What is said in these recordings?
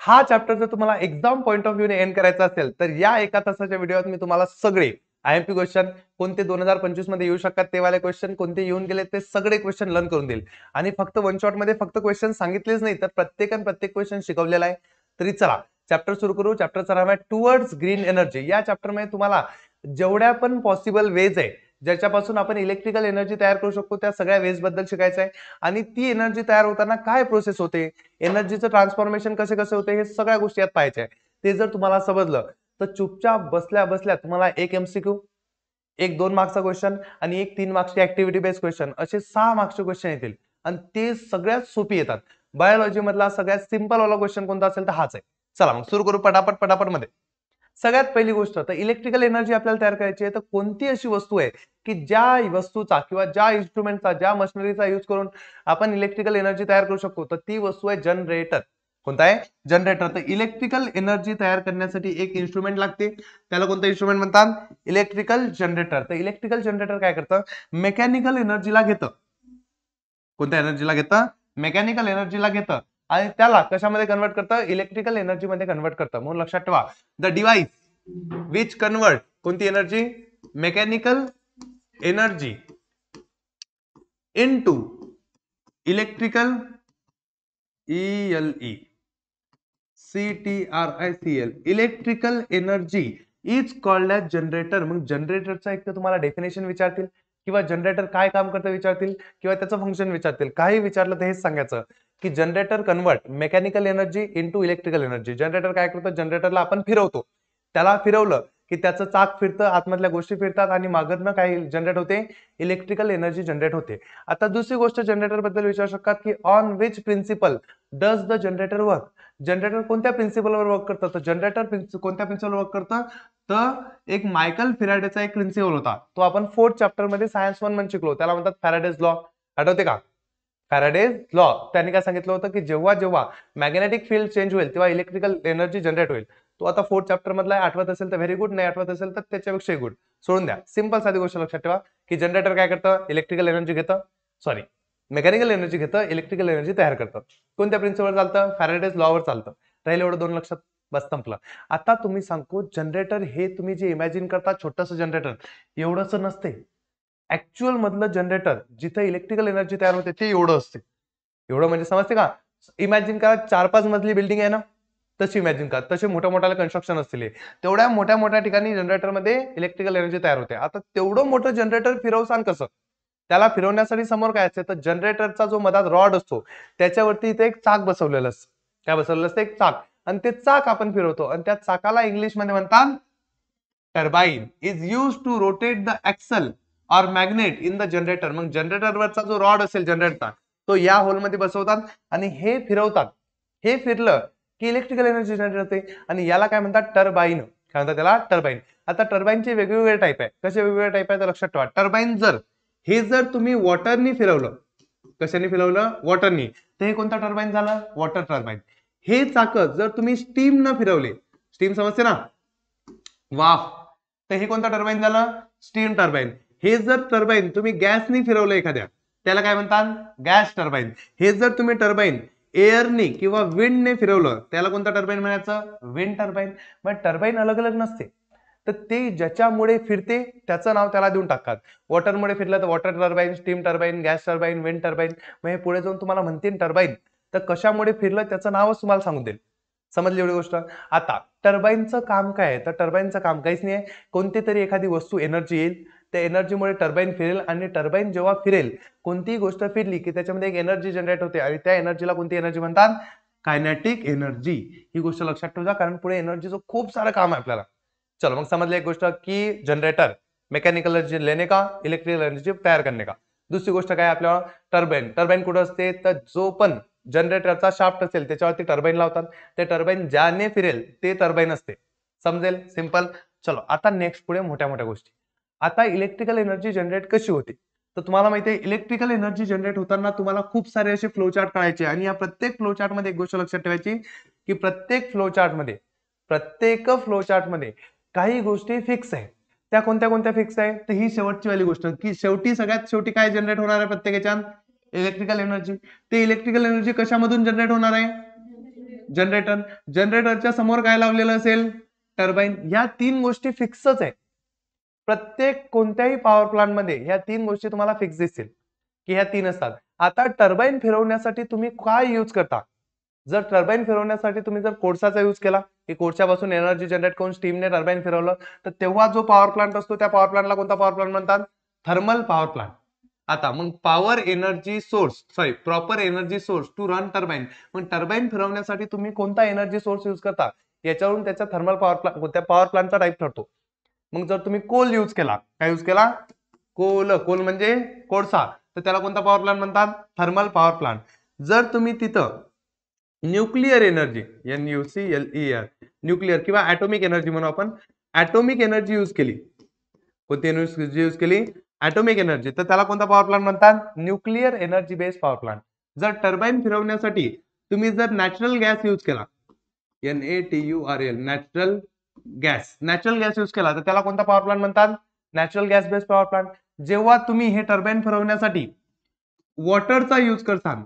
हा चॅप्टर जर तुम्हाला एक्झाम पॉईंट ऑफ व्ह्यूने एंड करायचा असेल तर या एका तासाच्या व्हिडिओत मी तुम्हाला सगळे आयएमपी क्वेश्चन कोणते 2025 मध्ये येऊ शकतात ते वाले क्वेश्चन, कोणते येऊन गेले ते सगळे क्वेश्चन लर्न करून देईल. आणि फक्त वन शॉट मध्ये फक्त क्वेश्चन सांगितलेच नाही तर प्रत्येक क्वेश्चन शिकवलेला आहे. तरी चला चॅप्टर सुरू करू. चॅप्टरचं नाव आहे टुवर्ड्स ग्रीन एनर्जी. या चॅप्टर मध्ये तुम्हाला जेवढ्या पण पॉसिबल वेज आहे ज्याच्यापासून आपण इलेक्ट्रिकल एनर्जी तयार करू शकतो त्या सगळ्या वेज बद्दल शिकायचं आहे. आणि ती एनर्जी तयार होताना काय प्रोसेस होते, एनर्जीचं ट्रान्सफॉर्मेशन कसे कसे होते, हे सगळ्या गोष्टी यात पाहायच्या आहे. ते जर तुम्हाला समजलं तर चुपचाप बसल्या बसल्या तुम्हाला एक एमसीक्यू, एक 2 मार्क्सचा क्वेश्चन आणि एक 3 मार्क्सची ऍक्टिव्हिटी बेस्ड क्वेश्चन असे 6 मार्क्सचे क्वेश्चन येतील. आणि ते सगळ्यात सोपी येतात. बायोलॉजी मधला सगळ्यात सिंपल वाला क्वेश्चन कोणता असेल तर हाच आहे. चला मग सुरू करू पटापट मध्ये. सगळ्यात पहिली गोष्ट तर इलेक्ट्रिकल एनर्जी आपल्याला तयार करायची आहे तर कोणती अशी वस्तू आहे की ज्या वस्तूचा किंवा ज्या इन्स्ट्रुमेंटचा ज्या मशिनरीचा यूज करून आपण इलेक्ट्रिकल एनर्जी तयार करू शकतो तर ती वस्तू आहे जनरेटर. कोणता आहे? जनरेटर. तर इलेक्ट्रिकल एनर्जी तयार करण्यासाठी एक इन्स्ट्रुमेंट लागते, त्याला कोणतं इन्स्ट्रुमेंट म्हणतात? Electrical generator. तर इलेक्ट्रिकल जनरेटर काय करतं? मेकॅनिकल एनर्जीला घेतं. कोणत्या एनर्जीला घेतं? मेकॅनिकल एनर्जीला घेतं आणि त्याला कशामध्ये कन्वर्ट करतं? इलेक्ट्रिकल एनर्जी मध्ये कन्वर्ट करतं. म्हणून लक्षात ठेवा, द डिव्हाइस विच कन्वर्ट कोणती energy? Mechanical energy into electrical ELE CTRICL electrical energy is called as generator. मग जनरेटरचा एक तर तुम्हाला डेफिनेशन विचारतील किंवा जनरेटर काय काम करतं विचारतील किंवा त्याचं फंक्शन विचारतील. काही विचारलं तर हेच सांगायचं की generator convert mechanical energy into electrical energy. Generator काय करतं? जनरेटरला आपण फिरवतो, त्याला फिरवलं की त्याचं चाक फिरतं, आतमधल्या गोष्टी फिरतात आणि मागनं काय जनरेट होते? इलेक्ट्रिकल एनर्जी जनरेट होते. आता दुसरी गोष्ट जनरेटर बद्दल विचारू शकतात की on which principle does the generator work. Generator कोणत्या प्रिन्सिपलवर वर्क करतं? तर जनरेटर कोणत्या प्रिन्सिपलवर वर्क करतं? तर एक मायकल फॅराडेचा एक प्रिन्सिपल होता, तो आपण 4th चॅप्टर मध्ये सायन्स 1 मध्ये शिकलो, त्याला म्हणतात फॅराडेज लॉ. आठवते का? Faraday's law. त्यांनी काय सांगितलं होतं की जेव्हा जेव्हा मॅग्नेटिक फील्ड चेंज होईल तेव्हा इलेक्ट्रिकल एनर्जी जनरेट होईल. तो आता 4th चॅप्टर मधला आहे. आठवत असेल तर व्हेरी गुड, नाही आठवत असेल तर त्याच्यापेक्षा गुड. सोडून द्या. सिंपल साधी गोष्ट लक्षात ठेवा की जनरेटर काय करतं? इलेक्ट्रिकल एनर्जी घेतं, सॉरी मेकॅनिकल एनर्जी घेतं, इलेक्ट्रिकल एनर्जी तयार करतं. कोणत्या प्रिन्सिपलवर चालतं? फॅराडेज लॉवर चालतं. राहिलं एवढं 2 लक्षात, बस संपलं. आता तुम्ही सांगतो जनरेटर हे तुम्ही जे इमॅजिन करता छोटंसं जनरेटर एवढंच नसते. ऍक्च्युअल मधलं जनरेटर जिथे इलेक्ट्रिकल एनर्जी तयार होते ते एवढं असते. एवढं म्हणजे समजते का? इमॅजिन करा 4-5 मजली बिल्डिंग आहे ना, तशी इमॅजिन करा. तसे मोठ्या मोठ्या कन्स्ट्रक्शन असतील. तेवढ्या मोठ्या मोठ्या ठिकाणी जनरेटर मध्ये इलेक्ट्रिकल एनर्जी तयार होते. आता तेवढं मोठं जनरेटर फिरवसान कसं? त्याला फिरवण्यासाठी समोर काय असते? तर जनरेटरचा जो मधात रॉड असतो त्याच्यावरती इथे एक चाक बसवलेलं असतं. काय बसवलेलं असतं? एक चाक. आणि ते चाक आपण फिरवतो आणि त्या चाकाला इंग्लिश मध्ये म्हणतात turbine. Is use to rotate the axle और मॅग्नेट इन द जनरेटर. मग जनरेटरवरचा जो रॉड असेल जनरेटरचा तो या होलमध्ये बसवतात आणि हे फिरवतात. हे फिरलं की इलेक्ट्रिकल एनर्जी जनरेट होते आणि याला काय म्हणतात? टर्बाइन. काय म्हणतात त्याला? टर्बाइन. आता टर्बाइनचे वेगवेगळे टाईप आहे. कसे वेगवेगळे टाईप आहे तर लक्षात ठेवा. टर्बाइन जर तुम्ही वॉटरनी फिरवलं, कशाने फिरवलं? वॉटरनी, तर हे कोणता टर्बाइन झालं? Water turbine. हे चाक जर तुम्ही स्टीम न फिरवले, स्टीम समजते ना, वाफ, तर हे कोणता टर्बाइन झालं? Steam turbine. हे जर टर्बाइन तुम्ही गॅसनी फिरवलं एखाद्या, त्याला काय म्हणतात? Gas turbine. हे जर तुम्ही टर्बाइन एअरनी किंवा विंडने फिरवलं त्याला कोणता टर्बाइन म्हणायचं? Wind turbine. मग टर्बाइन अलग अलग नसते, तर ते ज्याच्यामुळे फिरते त्याचं नाव त्याला देऊन टाकतात. वॉटरमुळे फिरलं तर water turbine, steam turbine, gas turbine, wind turbine. मग हे पुढे जाऊन तुम्हाला म्हणतील टर्बाइन तर कशामुळे फिरलं त्याचं नावच तुम्हाला सांगून देईल. समजली एवढी गोष्ट? आता टर्बाइनचं काम काय आहे? तर टर्बाइनचं काम काहीच नाही आहे. कोणती तरी एखादी वस्तू एनर्जी येईल, त्या एनर्जीमुळे टर्बाइन फिरेल आणि टर्बाइन जेव्हा फिरेल, कोणतीही गोष्ट फिरली की त्याच्यामध्ये एक एनर्जी जनरेट होते आणि त्या एनर्जीला कोणती एनर्जी म्हणतात? Kinetic energy. ही गोष्ट लक्षात ठेवा कारण पुढे एनर्जीचं खूप सारं काम आहे आपल्याला. चलो मग समजलं एक गोष्ट की जनरेटर मेकॅनिकल एनर्जी लेने का, इलेक्ट्रिकल एनर्जी तयार करने का. दुसरी गोष्ट काय आपल्या टर्बाइन. टर्बाइन कुठं असते? तर जो पण जनरेटरचा शाफ्ट असेल त्याच्यावरती टर्बाइन लावतात. ते टर्बाइन ज्याने फिरेल ते टर्बाइन असते. समजेल? सिंपल. चलो आता नेक्स्ट पुढे मोठ्या मोठ्या गोष्टी. आता इलेक्ट्रिकल एनर्जी जनरेट कशी होते? तर तुम्हाला माहिती आहे इलेक्ट्रिकल एनर्जी जनरेट होताना तुम्हाला खूप सारे असे फ्लो चार्ट काढायचे आणि या प्रत्येक फ्लो चार्ट मध्ये एक गोष्ट लक्षात ठेवायची की प्रत्येक फ्लो चार्ट मध्ये काही गोष्टी फिक्स आहे. त्या कोणत्या कोणत्या फिक्स आहे? तर ही शेवटची वाली गोष्ट की शेवटी सगळ्यात शेवटी काय जनरेट होणार आहे प्रत्येक याच्यात? Electrical energy. ते इलेक्ट्रिकल एनर्जी कशामधून जनरेट होणार आहे? जनरेटर, जनरेटरच्या समोर काय लावलेलं असेल, टर्बाईन. ह्या 3 गोष्टी फिक्सच आहे. प्रत्येक कोणत्याही पॉवर प्लांट मध्ये ह्या 3 गोष्टी तुम्हाला फिक्स दिसतील की ह्या 3 असतात. आता टर्बाईन फिरवण्यासाठी तुम्ही काय यूज करता? जर टर्बाईन फिरवण्यासाठी तुम्ही जर कोळसाचा यूज केला की कोळशापासून एनर्जी जनरेट करून स्टीमने टर्बाईन फिरवलं, तर तेव्हा जो पॉवर प्लांट असतो त्या पॉवर प्लांटला कोणता पॉवर प्लांट म्हणतात? Thermal power plant. आता मग power energy source, sorry proper energy source to run turbine. मग टर्बाईन फिरवण्यासाठी तुम्ही कोणता एनर्जी सोर्स यूज करता याच्यावरून त्याचा थर्मल पॉवर प्लांट, त्या पॉवर प्लांटचा टाईप ठरतो. मग जर तुम्ही कोल यूज केला, काय यूज केला? कोल. कोल म्हणजे कोळसा, तर त्याला कोणता पॉवर प्लांट म्हणतात? Thermal power plant. जर तुम्ही तिथं न्यूक्लिअर एनर्जी, NuClear, न्यूक्लिअर किंवा ऍटॉमिक एनर्जी म्हणू आपण, ऍटॉमिक एनर्जी यूज केली, कोणती एनर्जी यूज केली? ऍटॉमिक एनर्जी, तर त्याला कोणता पॉवर प्लांट म्हणतात? Nuclear energy based power plant. जर टर्बाईन फिरवण्यासाठी तुम्ही जर नॅचरल गॅस यूज केला, NaTuRl, नॅचरल गॅस यूज केला, तर त्याला कोणता पॉवर प्लांट म्हणतात? Natural gas based power plant. जेव्हा तुम्ही हे टर्बाईन फिरवण्यासाठी वॉटरचा यूज करताल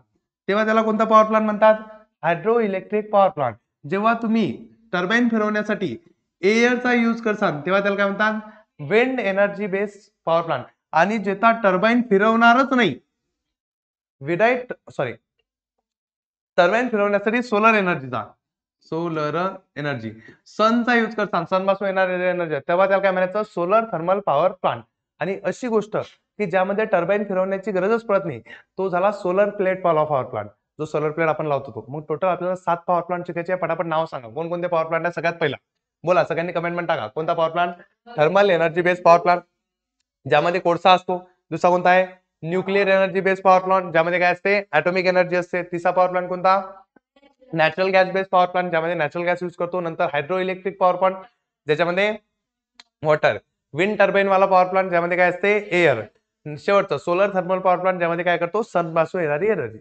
तेव्हा त्याला कोणता पॉवर प्लांट म्हणतात? Hydro electric power plant. जेव्हा तुम्ही टर्बाईन फिरवण्यासाठी एअरचा यूज करताल तेव्हा त्याला काय म्हणतात? Wind energy based power plant. आणि जेव्हा टर्बाईन फिरवणारच नाही, टर्बाईन फिरवण्यासाठी सोलर एनर्जी, सनचा यूज करतात, सन पासून येणारी एनर्जी, तेव्हा त्याला काय म्हणायचं? Solar thermal power plant. आणि अशी गोष्ट की ज्यामध्ये टर्बाईन फिरवण्याची गरजच पडत नाही, तो झाला सोलर प्लेट पॉवर प्लांट, जो सोलर प्लेट आपण लावतो तो. मग टोटल आपल्याला 7 पॉवर प्लांट शिकायचे. पटापट नाव सांगा, कोणकोणते पॉवर प्लांट आहे? सगळ्यात पहिला बोला, सगळ्यांनी कमेंटमेंट टाका. कोणता power plant? Thermal energy based power plant, ज्यामध्ये कोळसा असतो. दुसरा कोणता आहे? Nuclear energy based power plant, ज्यामध्ये काय असते? ऍटॉमिक एनर्जी असते. तिसरा पॉवर प्लांट कोणता? Natural gas based power plant, ज्यामध्ये नॅचरल गॅस यूज करतो. नंतर हायड्रो इलेक्ट्रिक पॉवर प्लांट, ज्याच्यामध्ये वॉटर. विंड टर्बाईन वाला पॉवर प्लांट, ज्यामध्ये काय असते? एअर. शेवटचं सोलर थर्मल पॉवर प्लांट, ज्यामध्ये काय करतो? सन पासून येणारी एनर्जी.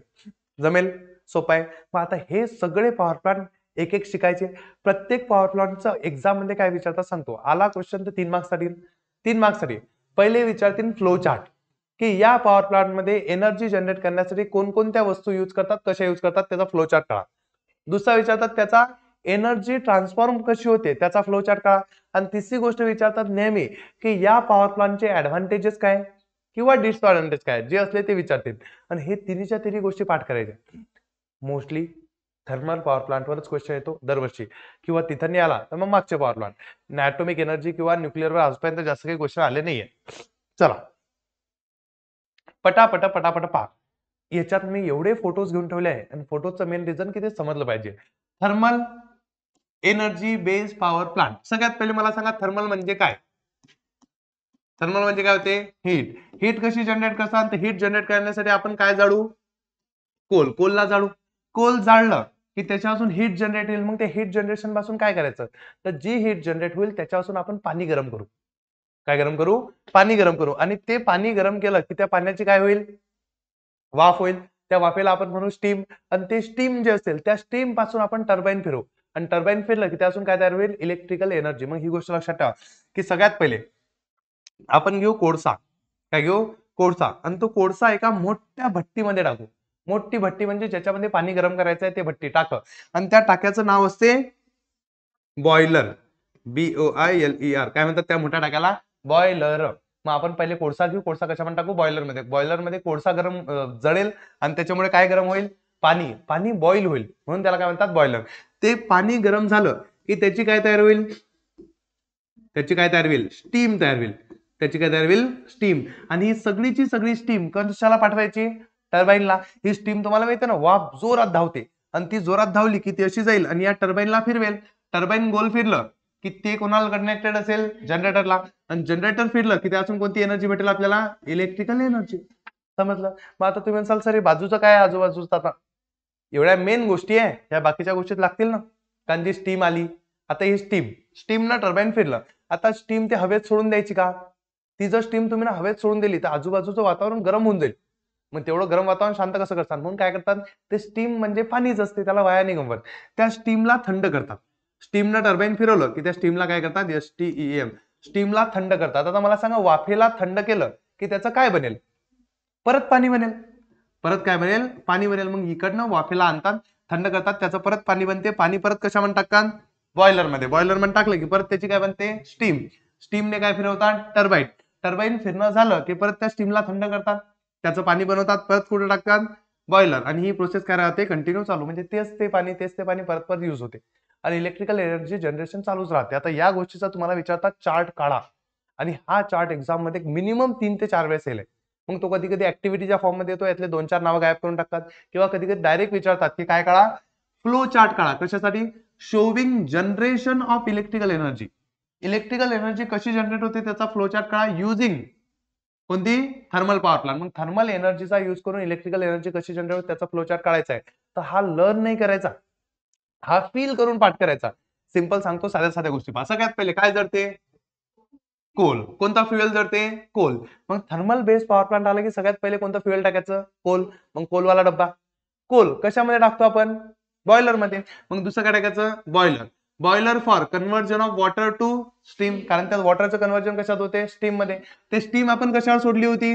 जमेल? सोपं आहे. मग आता हे सगळे पॉवर प्लांट एक एक शिकायचे. प्रत्येक पॉवर प्लांटचं एक्झाम मध्ये काय विचारतात सांगतो. आला क्वेश्चन तर 3 मार्क्ससाठी. 3 मार्क्ससाठी पहिले विचारतील फ्लो चार्ट, की या पॉवर प्लांट मध्ये एनर्जी जनरेट करण्यासाठी कोणकोणत्या वस्तू यूज करतात, कशा यूज करतात, त्याचा फ्लो चार्ट करा. दुसरा विचारतात त्याचा एनर्जी ट्रान्सफॉर्म कशी होते, त्याचा फ्लो चार्ट करा. आणि तिसरी गोष्ट विचारतात नेहमी की या पॉवर प्लांटचे ऍडव्हान्टेजेस काय किंवा डिसएडव्हान्टेज काय, जे असले ते विचारतील. आणि हे तिन्हीच्या तिन्ही गोष्टी पाठ करायच्या. मोस्टली थर्मल पॉवर प्लांटवरच क्वेश्चन येतो दरवर्षी, किंवा तिथं नाही आला तर मग मागचे पॉवर प्लांट. ऍटॉमिक एनर्जी किंवा न्यूक्लिअरवर आजपर्यंत जास्त काही क्वेश्चन आले नाहीये. चला पटापट पटापट पहा. याच्यात मी एवढे फोटोज घेऊन ठेवले आहे, आणि फोटोचं मेन रिझन की ते समजलं पाहिजे. Thermal energy based power plant. सगळ्यात पहिले मला सांगा थर्मल म्हणजे काय? थर्मल म्हणजे काय होते? हीट. हीट कशी जनरेट करतात? तर हीट जनरेट करण्यासाठी आपण काय जाळू? कोलला जाळू. कोल जाळलं की त्याच्यापासून हीट जनरेट होईल. मग ते हीट जनरेशन पासून काय करायचं? तर जी हीट जनरेट होईल त्याच्यापासून आपण पाणी गरम करू. काय गरम करू? पाणी गरम करू. आणि ते पाणी गरम केलं की त्या पाण्याची काय होईल? वाफ होईल. त्या वाफेला आपण म्हणू स्टीम. आणि ते स्टीम जे असेल त्या स्टीम पासून आपण टर्बाईन फिरवू. आणि टर्बाईन फिरलं की त्यापासून काय तयार होईल? Electrical energy. मग ही गोष्ट लक्षात ठेवा की सगळ्यात पहिले आपण घेऊ कोळसा. काय घेऊ? कोळसा. आणि तो कोळसा एका मोठ्या भट्टीमध्ये टाकू. मोठी भट्टी म्हणजे ज्याच्यामध्ये पाणी गरम करायचं आहे ते भट्टी टाक. आणि त्या टाक्याचं नाव असते बॉयलर. BOILER. काय म्हणतात त्या मोठ्या टाक्याला? बॉयलर. मग आपण पहिले कोळसा घेऊ. कोळसा कशामध्ये टाकू? बॉयलर मध्ये. बॉयलर मध्ये कोळसा गरम जळेल आणि त्याच्यामुळे काय गरम होईल? पाणी बॉईल होईल, म्हणून त्याला काय म्हणतात? बॉयलर. ते पाणी गरम झालं की त्याची काय तयार होईल? स्टीम तयार होईल. त्याची काय तयार होईल? स्टीम. आणि ही सगळीची सगळी स्टीम कशाला पाठवायची? टर्बाईनला. ही स्टीम तुम्हाला माहिती ना, वाफ जोरात धावते. आणि ती जोरात धावली की ती अशी जाईल आणि या टर्बाईनला फिरवेल. टर्बाईन गोल फिरलं की ते कोणाला कनेक्टेड असेल? जनरेटरला. आणि जनरेटर फिरलं की त्यातून कोणती एनर्जी भेटेल आपल्याला? Electrical energy. समजलं? मग आता तुम्ही म्हणसाल सर बाजूचं काय? आजूबाजूचं आता एवढ्या मेन गोष्टी आहे, या बाकीच्या गोष्टीत लागतील ना. कारण जी स्टीम आली, आता ही स्टीम ना टर्बाईन फिरलं. आता स्टीम ते हवेत सोडून द्यायची का? ती जर स्टीम तुम्ही ना हवेत सोडून दिली तर आजूबाजूचं वातावरण गरम होऊन जाईल. मग तेवढं गरम वातावरण शांत कसं करतात? म्हणून काय करतात? ते स्टीम म्हणजे पाणीच असते, त्याला वाया नाही गमवत. त्या स्टीमला थंड करतात. स्टीमला टर्बाईन फिरवलं की त्या स्टीमला काय करतात? STEM. स्टीमला थंड करतात. आता मला सांगा, वाफेला थंड केलं की त्याचं काय बनेल? परत पाणी बनेल. परत काय बनेल? पाणी बनेल. मग इकडनं वाफेला आणतात थंड करतात, त्याचं परत पाणी बनते, पाणी परत कशामध्ये टाकतात, बॉयलर मध्ये, बॉयलर मध्ये टाकलं की परत त्याची काय बनते, स्टीम, स्टीमने काय फिरवतात, टर्बाईन, टर्बाईन फिरणं झालं की परत त्या स्टीमला थंड करतात, त्याचं पाणी बनवतात, परत कुठे टाकतात, बॉयलर, आणि ही प्रोसेस काय राहते, कंटिन्यू चालू, म्हणजे तेच ते पाणी परत परत यूज होते आणि इलेक्ट्रिकल एनर्जी जनरेशन चालूच राहते. आता या गोष्टीचा तुम्हाला विचारतात चार्ट काढा, आणि हा चार्ट एक्झाम मध्ये मिनिमम 3 ते 4 वेळेस येईल. मग तो कधी कधी ऍक्टिव्हिटीच्या फॉर्म मध्ये येतो, यातले 2-4 नावं गायब करून टाकतात, किंवा कधी कधी डायरेक्ट विचारतात की काय काढा, फ्लो चार्ट काढा. कशासाठी, showing generation of electrical energy, electrical energy कशी जनरेट होते त्याचा फ्लो चार्ट काढा, युजिंग कोणती, थर्मल पॉवर प्लांट. मग थर्मल एनर्जीचा यूज करून इलेक्ट्रिकल एनर्जी कशी जनरेट होते त्याचा फ्लो चार्ट काढायचा आहे. तर हा लर्न नाही करायचा, हा फील करून पाठ करायचा. सिंपल सांगतो, साध्या साध्या गोष्टी पहा. सगळ्यात पहिले काय जडते, कोल. कोणता फ्युएल जडते, कोल. मग थर्मल बेस पॉवर प्लांट आला की सगळ्यात पहिले कोणतं फ्युएल टाकायचं, कोल. मग कोलवाला डब्बा, कोल कशामध्ये टाकतो आपण, बॉयलर मध्ये. मग दुसरं काय टाकायचं, boiler. Boiler for conversion of water to steam, कारण त्यात वॉटरचं कन्व्हर्जन कशात होते, स्टीम मध्ये. ते स्टीम आपण कशावर सोडली होती,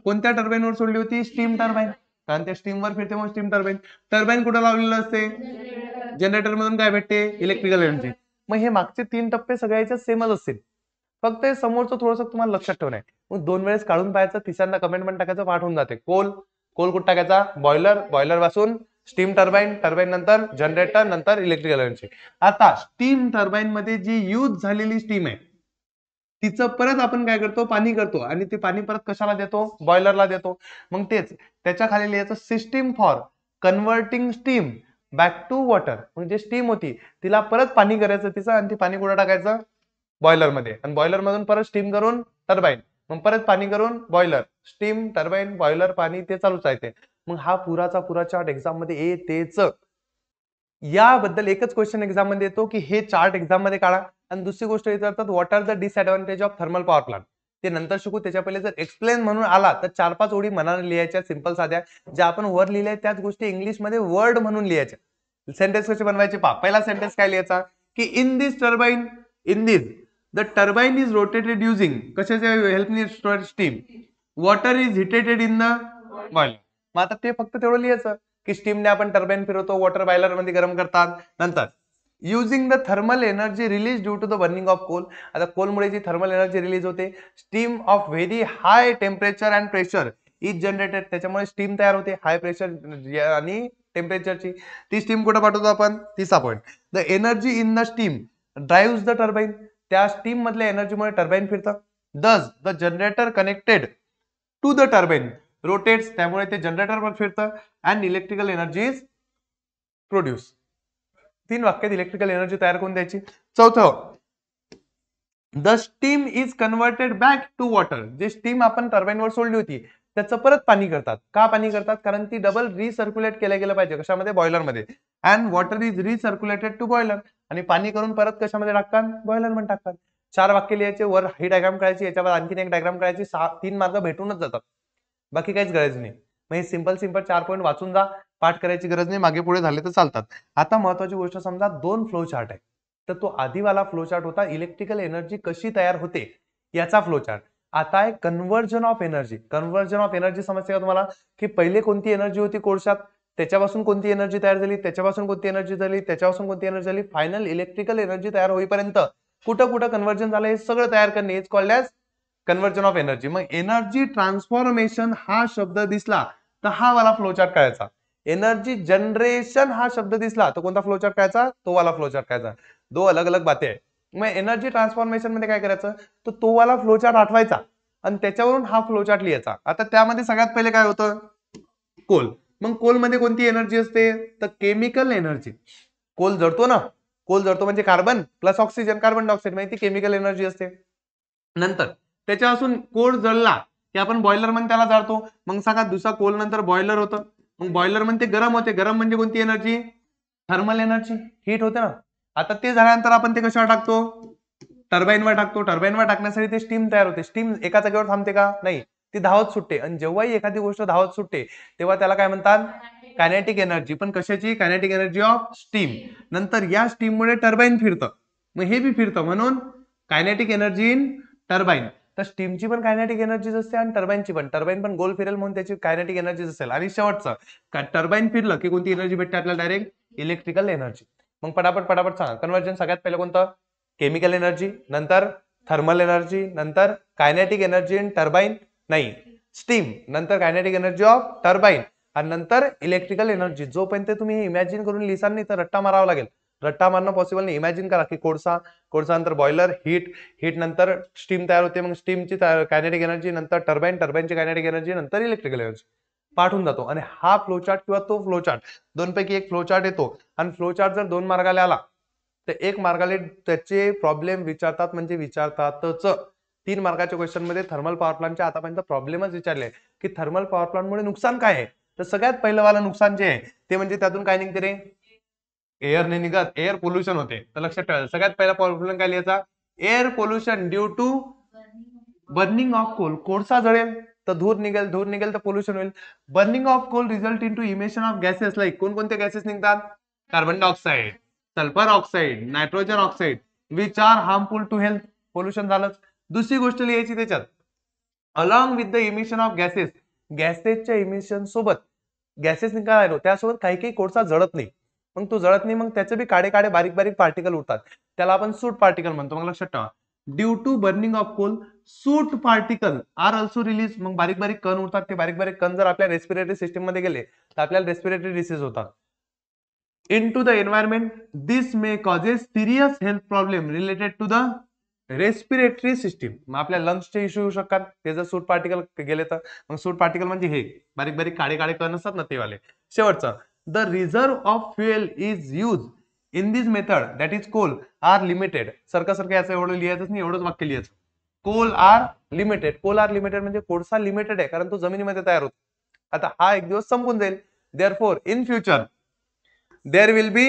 कोणत्या टर्बाईनवर सोडली होती, स्टीम टर्बाईन, कारण ते स्टीमवर फिरते म्हणून स्टीम टर्बाईन. टर्बाईन कुठं लावलेलं असते, जनरेटर मधून काय भेटते, इलेक्ट्रिकल एनर्जी. मग हे मागचे 3 टप्पे सगळ्याच्या सेमच असतील, फक्त हे समोरचं थोडंसं तुम्हाला लक्षात ठेवणं आहे. मग 2 वेळेस काढून पाहायचं, तिसऱ्यांदा कमेंटमेंट टाकायचं, पाठ होऊन जाते. कोल, कोल कुठं टाकायचा, बॉयलर, बॉयलर पासून स्टीम टर्बाईन, टर्बाईन नंतर जनरेटर, नंतर इलेक्ट्रिकल एनर्जी. आता स्टीम टर्बाईन मध्ये जी यूज झालेली स्टीम आहे तिचं परत आपण काय करतो, पाणी करतो, आणि ते पाणी परत कशाला देतो, बॉयलरला देतो. मग तेच त्याच्या खाली लिहायचं, system for converting steam back to water. म्हणजे स्टीम होती तिला परत पाणी करायचं तिचं, आणि ती पाणी कुठं टाकायचं, बॉयलर मध्ये, आणि बॉयलर मधून परत स्टीम करून टर्बाईन, मग परत पाणी करून बॉयलर, स्टीम, टर्बाईन, बॉयलर, पाणी, ते चालूच आहे ते. मग हा पुराचा पुरा चार्ट एक्झाम मध्ये येतेच. याबद्दल एकच क्वेश्चन एक्झाम मध्ये येतो की हे चार्ट एक्झाम मध्ये काढा. आणि दुसरी गोष्ट विचारतात, what are the disadvantage of thermal power plant, ते नंतर शिकू. त्याच्या पहिले जर एक्सप्लेन म्हणून आला तर 4-5 ओळी मनाने लिहायच्या, सिंपल साध्या, ज्या आपण वर लिहिल्या त्याच गोष्टी इंग्लिश मध्ये वर्ड म्हणून लिहायच्या. सेंटेन्स कसे बनवायचे पहा. पहिला सेंटेन्स काय लिहायचा की in this turbine, in this the turbine is rotated using, कशाच्या हेल्पने, steam. Water is heated in the boiler. मग आता ते फक्त तेवढं लिहायचं की स्टीमने आपण टर्बाईन फिरवतो, वॉटर बॉयलर मध्ये गरम करतात. नंतर using the thermal energy release due to the burning of coal. आता कोलमुळे जी थर्मल एनर्जी रिलीज होते, steam of very high temperature and pressure is generated, त्याच्यामुळे स्टीम तयार होते हाय प्रेशर आणि टेम्परेचरची. ती स्टीम कुठे पाठवतो आपण, तिसरा point. The energy in the steam drives the turbine, त्या स्टीम मधल्या एनर्जीमुळे टर्बाईन फिरतं. Thus the generator connected to the turbine rotates, त्यामुळे ते जनरेटरवर फिरतं, and electrical energy is produce. 3 वाक्यात इलेक्ट्रिकल एनर्जी तयार करून द्यायची. चौथं, the steam is converted back to water, जे स्टीम आपण टर्बाईनवर सोडली होती त्याचं परत पाणी करतात. का पाणी करतात, कारण ती डबल रिसर्क्युलेट केलं गेलं पाहिजे, कशामध्ये, बॉयलरमध्ये. And water is recirculated to boiler, आणि पाणी करून परत कशामध्ये टाकतात, बॉयलर मध्ये टाकतात. 4 वाक्य लिहायचे, वर ही डायग्राम करायची, याच्यावर आणखीन एक डायग्राम करायची, 3 मार्क भेटूनच जातात, बाकी काहीच गरज नाही. मग हे सिंपल 4 पॉईंट वाचून जा, पाठ करायची गरज नाही, मागे पुढे झाले तर चालतात. आता महत्वाची गोष्ट, समजा 2 फ्लो चार्ट आहे, तर तो आधीवाला फ्लो चार्ट होता इलेक्ट्रिकल एनर्जी कशी तयार होते याचा फ्लो चार्ट. आता आहे conversion of energy. Conversion of energy समजते का तुम्हाला, की पहिले कोणती एनर्जी होती कोळशात, त्याच्यापासून कोणती एनर्जी तयार झाली, त्याच्यापासून कोणती एनर्जी झाली, त्याच्यापासून कोणती एनर्जी झाली, फायनल इलेक्ट्रिकल एनर्जी तयार होईपर्यंत कुठं कुठं कन्व्हर्जन झालं हे सगळं तयार करणे is called as conversion of energy. मग एनर्जी ट्रान्सफॉर्मेशन हा शब्द दिसला तर हा वाला फ्लोचार्ट करायचा. एनर्जी जनरेशन हा शब्द दिसला तर कोणता फ्लोचार्ट करायचा, तो वाला फ्लोचार्ट करायचा. 2 अलग अलग बातें आहे. मग एनर्जी ट्रान्सफॉर्मेशन मध्ये काय करायचं, तर तो वाला फ्लोचार्ट आठवायचा आणि त्याच्यावरून हा फ्लोचार्ट लिहायचा. आता त्यामध्ये सगळ्यात पहिले काय होतं, कोल. मग कोल मध्ये कोणती एनर्जी असते, तर केमिकल एनर्जी. कोल जळतो ना, कोल जळतो म्हणजे carbon plus oxygen, carbon dioxide, म्हणजे ती केमिकल एनर्जी असते. नंतर त्याच्यापासून कोल जळला की आपण बॉयलर मध्ये त्याला जाळतो. मग सांगा, दुसरा कोल नंतर बॉयलर होतं, मग बॉयलर मध्ये गरम होते, गरम म्हणजे कोणती एनर्जी, थर्मल एनर्जी, हीट होते ना. आता ते झाल्यानंतर आपण ते कशावर टाकतो, टर्बाईनवर टाकतो. टर्बाईनवर टाकण्यासाठी ते स्टीम तयार होते. स्टीम एका जागेवर थांबते का, नाही, ती धावत सुटते. आणि जेव्हाही एखादी गोष्ट धावत सुटते तेव्हा त्याला काय म्हणतात, कायनेटिक एनर्जी. पण कशाची, कायनेटिक एनर्जी ऑफ स्टीम. नंतर या स्टीम मुळे टर्बाईन फिरतं, मग हे बी फिरतं, म्हणून कायनेटिक एनर्जी इन टर्बाईन. तर स्टीमची पण कायनेटिक एनर्जीज असते आणि टर्बाईनची पण. टर्बाईन पण गोल फिरेल म्हणून त्याची कायनेटिक एनर्जीज असेल. आणि शेवटचं टर्बाईन फिरलं की कोणती एनर्जी भेटते आपल्याला? Direct electrical energy. मग पटापट सांगा. कन्व्हर्जन सगळ्यात पहिलं कोणतं? केमिकल एनर्जी, नंतर थर्मल एनर्जी, नंतर कायनेटिक एनर्जी इन टर्बाईन नाही स्टीम, नंतर कायनेटिक एनर्जी ऑफ टर्बाईन आणि नंतर इलेक्ट्रिकल एनर्जी. जोपर्यंत तुम्ही इमॅजिन करून लिहिसाल नाही तर रट्टा मारावा लागेल. रट्टा मारणं पॉसिबल नाही. इमॅजिन करा की कोळसा नंतर बॉयलर, हीट नंतर स्टीम तयार होते, मग स्टीमची कायनेटिक एनर्जी, नंतर टर्बाईनची कायनेटिक एनर्जी, नंतर इलेक्ट्रिकल एनर्जी. पाठवून जातो. आणि हा फ्लोचार्ट किंवा तो फ्लोचार्ट दोनपैकी एक फ्लोचार्ट येतो. आणि फ्लोचार्ट जर 2 मार्गाला आला तर 1 मार्गाले त्याचे प्रॉब्लेम विचारतात, म्हणजे विचारतातच. 3 मार्काच्या क्वेश्चन मध्ये थर्मल पॉवर प्लांटचे आतापर्यंत प्रॉब्लेमच विचारले की थर्मल पॉवर प्लांटमुळे नुकसान काय आहे. तर सगळ्यात पहिलं वाला नुकसान जे आहे ते म्हणजे त्यातून काय निघते रे? एअरने निघत, एअर पोल्युशन होते. तर लक्षात ठेवा सगळ्यात पहिला प्रॉब्लेम काय लिहायचा? Air pollution due to burning of coal. कोळसा जळेल तर धूर निघेल तर पोल्युशन होईल. Burning of coal result into emission of gases like कोणकोणते गॅसेस निघतात? Carbon dioxide, sulphur oxide, nitrogen oxide which are harmful to health. Pollution झालंच. दुसरी गोष्ट लिहायची त्याच्यात, along with the emission of gases. गॅसेसच्या इमिशन सोबत गॅसेस निघाला त्यासोबत काही कोळसा जळत नाही. मग तो जळत नाही, मग त्याचे बी काळे बारीक पार्टिकल उठतात. त्याला आपण सूट पार्टिकल म्हणतो. मग लक्षात ठेवा, due to burning of coal soot particle are also release. मग बारीक कण उठतात. ते बारीक कण जर आपल्या रेस्पिरेटरी सिस्टीम मध्ये गेले तर आपल्याला रेस्पिरेटरी डिसीज होतात. into the environment, this may causes serious health problem related to the respiratory system. मग आपल्या लंग्सचे इश्यू होऊ शकतात ते जर सूट पार्टिकल गेले तर. मग सूट पार्टिकल म्हणजे हे बारीक काळे कण असतात ना ते वाले. शेवटचं, the reserve of fuel is use in this method that is coal are limited. सारखं याचं एवढं लिहायचं नाही, एवढंच वाक्य लिहायचं. Coal are limited. Coal are limited म्हणजे कोळसा लिमिटेड आहे कारण तो जमिनीमध्ये तयार होतो. आता हा एक दिवस संपून जाईल. Therefore in future there will be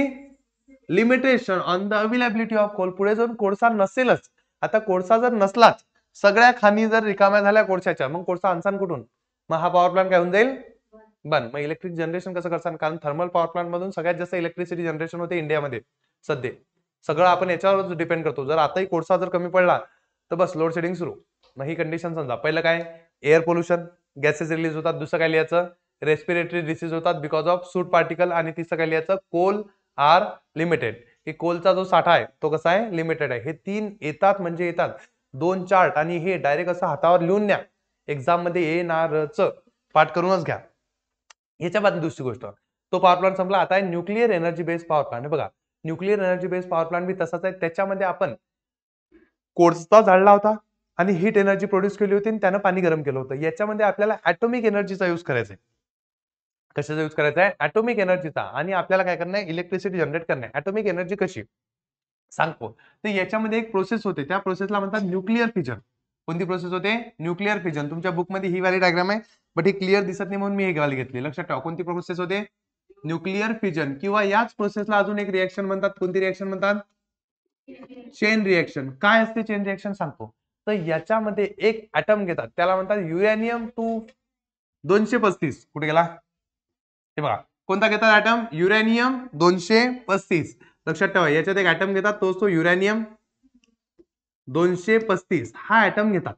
limitation on the availability of coal. पुढे जाऊन कोळसा नसेलच. आता कोळसा जर नसलाच, सगळ्या खाणी जर रिकाम्या झाल्या कोळशाच्या, मग कोळसा आणसान कुठून? मग हा पॉवर प्लांट काय होऊन जाईल? बंद. मग इलेक्ट्रिक जनरेशन कसं करसान? कारण थर्मल पॉवर प्लांट मधून सगळ्यात जास्त इलेक्ट्रिसिटी जनरेशन होते इंडियामध्ये सध्या. सगळं आपण याच्यावरच डिपेंड करतो. जर आताही कोळसा जर कमी पडला तर बस लोड शेडिंग सुरू. मग ही कंडिशन समजा. पहिलं काय? एअर पोल्युशन, गॅसेस रिलीज होतात. दुसरं काय लिहायचं? रेस्पिरेटरी डिसीज होतात बिकॉज ऑफ सूट पार्टिकल. आणि तिसरं काय लिहायचं? Coal are limited. की कोलचा जो साठा आहे तो कसा आहे? लिमिटेड आहे. हे 3 येतात म्हणजे येतात. 2 चार्ट आणि हे डायरेक्ट असं हातावर लिहून न्या. एक्झाम मध्ये येणारच. पाठ करूनच घ्या. याच्या बाद दुसरी गोष्ट, तो पॉवर प्लांट संपला. आता आहे nuclear energy based power plant. बघा, nuclear energy based power plant बी तसाच आहे. त्याच्यामध्ये आपण कोळसा जाळला होता आणि हीट एनर्जी प्रोड्यूस केली होती आणि त्यानं पाणी गरम केलं होतं. याच्यामध्ये आपल्याला ऍटॉमिक एनर्जीचा यूज करायचा आहे. कशाचा यूज करायचा आहे? ऍटॉमिक एनर्जीचा. आणि आपल्याला काय करणार आहे? इलेक्ट्रिसिटी जनरेट करणार आहे. ऍटॉमिक एनर्जी कशी सांगतो. तर याच्यामध्ये एक प्रोसेस होते, त्या प्रोसेसला म्हणतात न्यूक्लिअर फिजन. कोणती प्रोसेस होते? Nuclear fission. तुमच्या बुक मध्ये ही वाली डायग्राम आहे, बट ही क्लिअर दिसत नाही म्हणून मी ही वाली घेतली. लक्षात ठेवा, कोणती प्रोसेस होते? Nuclear fission. किंवा याच प्रोसेसला अजून एक रिएक्शन म्हणतात. कोणती रिएक्शन म्हणतात? Chain reaction. काय असते चेन रिएक्शन सांगतो. तर याच्यामध्ये एक ऍटम घेतात, त्याला म्हणतात युरेनियम 235. कुठे गेला? हे बघा, कोणता घेतात ऍटम? युरेनियम 235. लक्षात ठेवा, याच्यात एक ऍटम घेतात, तोच तो युरेनियम 235 हा ऍटम घेतात.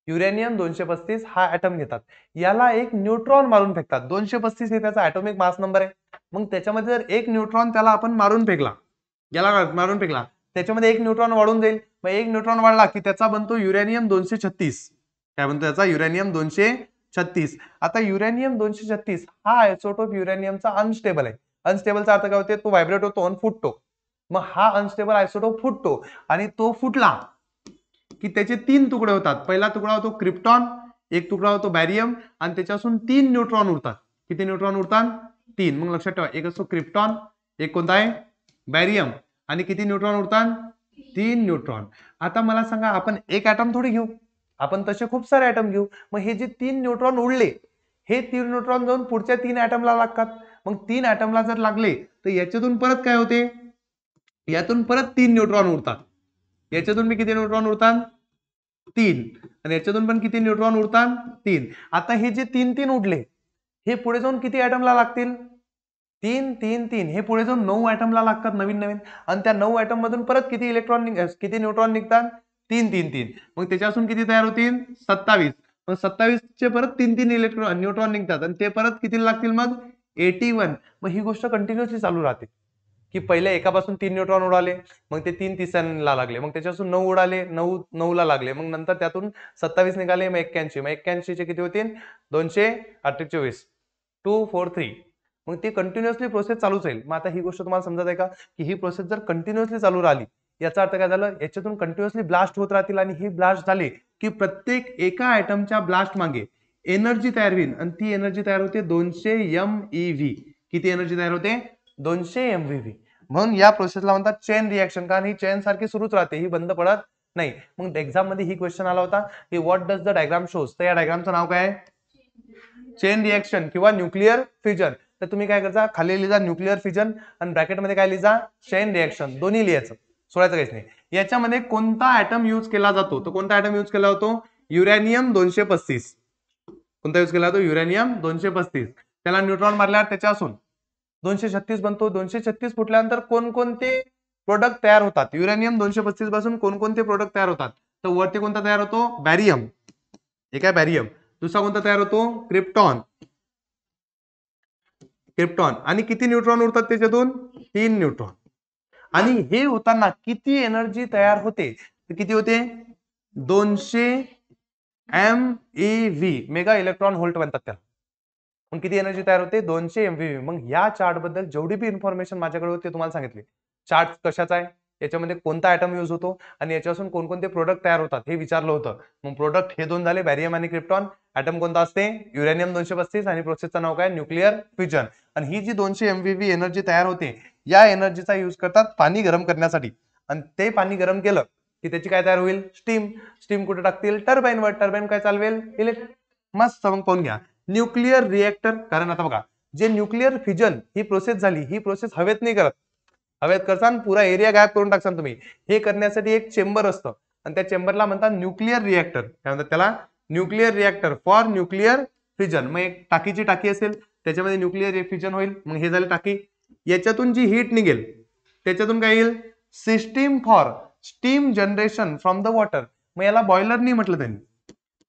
युरेनियम 235 हा ऍटम घेतात. याला एक न्यूट्रॉन मारून फेकतात. 235 हे त्याचा ऍटॉमिक मास नंबर आहे. मग त्याच्यामध्ये जर एक न्यूट्रॉन त्याला आपण मारून फेकला, याला मारून फेकला, त्याच्यामध्ये एक न्यूट्रॉन वाढून जाईल. मग एक न्यूट्रॉन वाढला की त्याचा बनतो युरेनियम 236. काय बनतो त्याचा? युरेनियम 236. आता युरेनियम 236 हा आयसोटोप युरेनियमचा अनस्टेबल आहे. अनस्टेबलचा अर्थ काय होते? तो व्हायब्रेट होतो आणि फुटतो. मग हा अनस्टेबल आयसोटोप फुटतो आणि तो फुटला की त्याचे 3 तुकडे होतात. पहिला तुकडा होतो क्रिप्टॉन, एक तुकडा होतो बॅरियम आणि त्याच्यापासून 3 न्यूट्रॉन उरतात. किती न्यूट्रॉन उरतात? 3. मग लक्षात ठेवा, एक असतो क्रिप्टॉन, एक कोणता आहे? बॅरियम. आणि किती न्यूट्रॉन उरतात? 3 न्यूट्रॉन. आता मला सांगा, आपण एक ऍटम थोडी घेऊ, आपण तसे खूप सारे ऍटम घेऊ. मग हे जे 3 न्यूट्रॉन उरले, हे 3 न्यूट्रॉन जाऊन पुढच्या 3 ऍटमला लागतात. मग 3 ऍटमला जर लागले तर याच्यातून परत काय होते? यातून परत 3 न्यूट्रॉन उरतात. याच्यातून मी किती न्यूट्रॉन उरतात? 3. आणि याच्यातून पण किती न्यूट्रॉन उरतात? 3. आता हे जे 3 उडले, हे पुढे जाऊन किती ऍटमला लागतील? 3. हे पुढे जाऊन 9 ऍटमला लागतात नवीन. आणि त्या 9 ऍटम मधून परत किती न्यूट्रॉन निघतात? तीन तीन तीन, मग त्याच्यापासून किती तयार होतील 27. मग 27 चे परत तीन तीन इलेक्ट्रॉन न्यूट्रॉन निघतात आणि ते परत किती लागतील मग 81. मग ही गोष्ट कंटिन्युअसली चालू राहते की पहिले एकापासून 3 न्यूट्रॉन उडाले, मग ते 3 तिसऱ्याला लागले, मग त्याच्यापासून 9 उडाले, 9 ला लागले, मग नंतर त्यातून 27 निघाले, मग 81, मग 81 चे किती होतील 224, 243. मग ती कंटिन्युअसली प्रोसेस चालूच राहील. मग आता ही गोष्ट तुम्हाला समजत आहे का की ही प्रोसेस जर कंटिन्युअसली चालू राहिली याचा अर्थ काय झालं, याच्यातून कंटिन्युअसली ब्लास्ट होत राहतील आणि ही ब्लास्ट झाली की प्रत्येक एका ऍटमच्या ब्लास्ट मागे एनर्जी तयार होईल आणि ती एनर्जी तयार होते 200 MeV. किती एनर्जी तयार होते 200 MeV. म्हणून या प्रोसेसला म्हणतात चेन रिएक्शन, कारण ही चेन सारखी सुरूच राहते, ही बंद पडत नाही. मग एक्झाम मध्ये ही क्वेश्चन आला होता की what does the diagram shows, तर या डायग्रामचं नाव काय आहे चेन रिएक्शन किंवा न्यूक्लिअर फिजन. तर तुम्ही काय करता खाली लिहा न्यूक्लिअर फिजन आणि ब्रॅकेटमध्ये काय लिहा चेन रिएक्शन, दोन्ही लिहायचं, सोडायचं काहीच नाही. याच्यामध्ये कोणता ऍटम यूज केला जातो, तर कोणता ऍटम यूज केला होतो युरेनियम 235. कोणता यूज केला जातो युरेनियम 235. त्याला न्यूट्रॉन मारल्यावर त्याच्यापासून 236 बनतो. 236 फुटल्यानंतर कोणकोणते प्रोडक्ट तयार होतात युरेनियम 235 पासून, कोणकोणते प्रोडक्ट तयार होतात, तर वरती कोणता तयार होतो बॅरियम, एक आहे बॅरियम. दुसरा कोणता तयार होतो क्रिप्टॉन, क्रिप्टॉन. आणि किती न्यूट्रॉन उरतात त्याच्यातून 3 न्यूट्रॉन. आणि हे होताना किती एनर्जी तयार होते, तर किती होते 200 MeV, मेगा इलेक्ट्रॉन व्होल्ट म्हणतात त्याला. मग किती एनर्जी तयार होते 200 MeV. मग या चार्ट बद्दल जेवढी बी इन्फॉर्मेशन माझ्याकडे होती तुम्हाला सांगितली. चार्ट कशाचा आहे, याच्यामध्ये कोणता ऍटम यूज होतो आणि याच्यापासून कोणकोणते प्रोडक्ट तयार होतात हे विचारलं होतं. मग प्रोडक्ट हे दोन झाले बॅरियम आणि क्रिप्टॉन. ऍटम कोणता असते युरेनियम 235 आणि प्रोसेसचं नाव काय न्यूक्लिअर फ्युजन. आणि ही जी 200 MeV एनर्जी तयार होते या एनर्जीचा यूज करतात पाणी गरम करण्यासाठी. आणि ते पाणी गरम केलं की त्याची काय तयार होईल स्टीम. स्टीम कुठे टाकतील टर्बाईनवर. टर्बाईन काय चालवेल इलेक्ट्रिक. मस्त मग पाहून घ्या न्यूक्लिअर रिएक्टर. कारण आता बघा जे न्यूक्लिअर फ्युजन ही प्रोसेस झाली, ही प्रोसेस हवेत नाही करत, हवेत करसान पुरा एरिया गायब करून टाकसान तुम्ही. हे करण्यासाठी एक चेंबर असतं आणि त्या चेंबरला म्हणतात न्यूक्लिअर रिएक्टर. काय म्हणतात त्याला nuclear reactor for nuclear fusion. मग एक टाकीची टाकी असेल त्याच्यामध्ये न्यूक्लिअर फ्युजन होईल. मग हे झाले टाकी. याच्यातून जी हीट निघेल त्याच्यातून काय येईल system for steam generation from the water. मग याला बॉयलर नाही म्हटलं त्यांनी,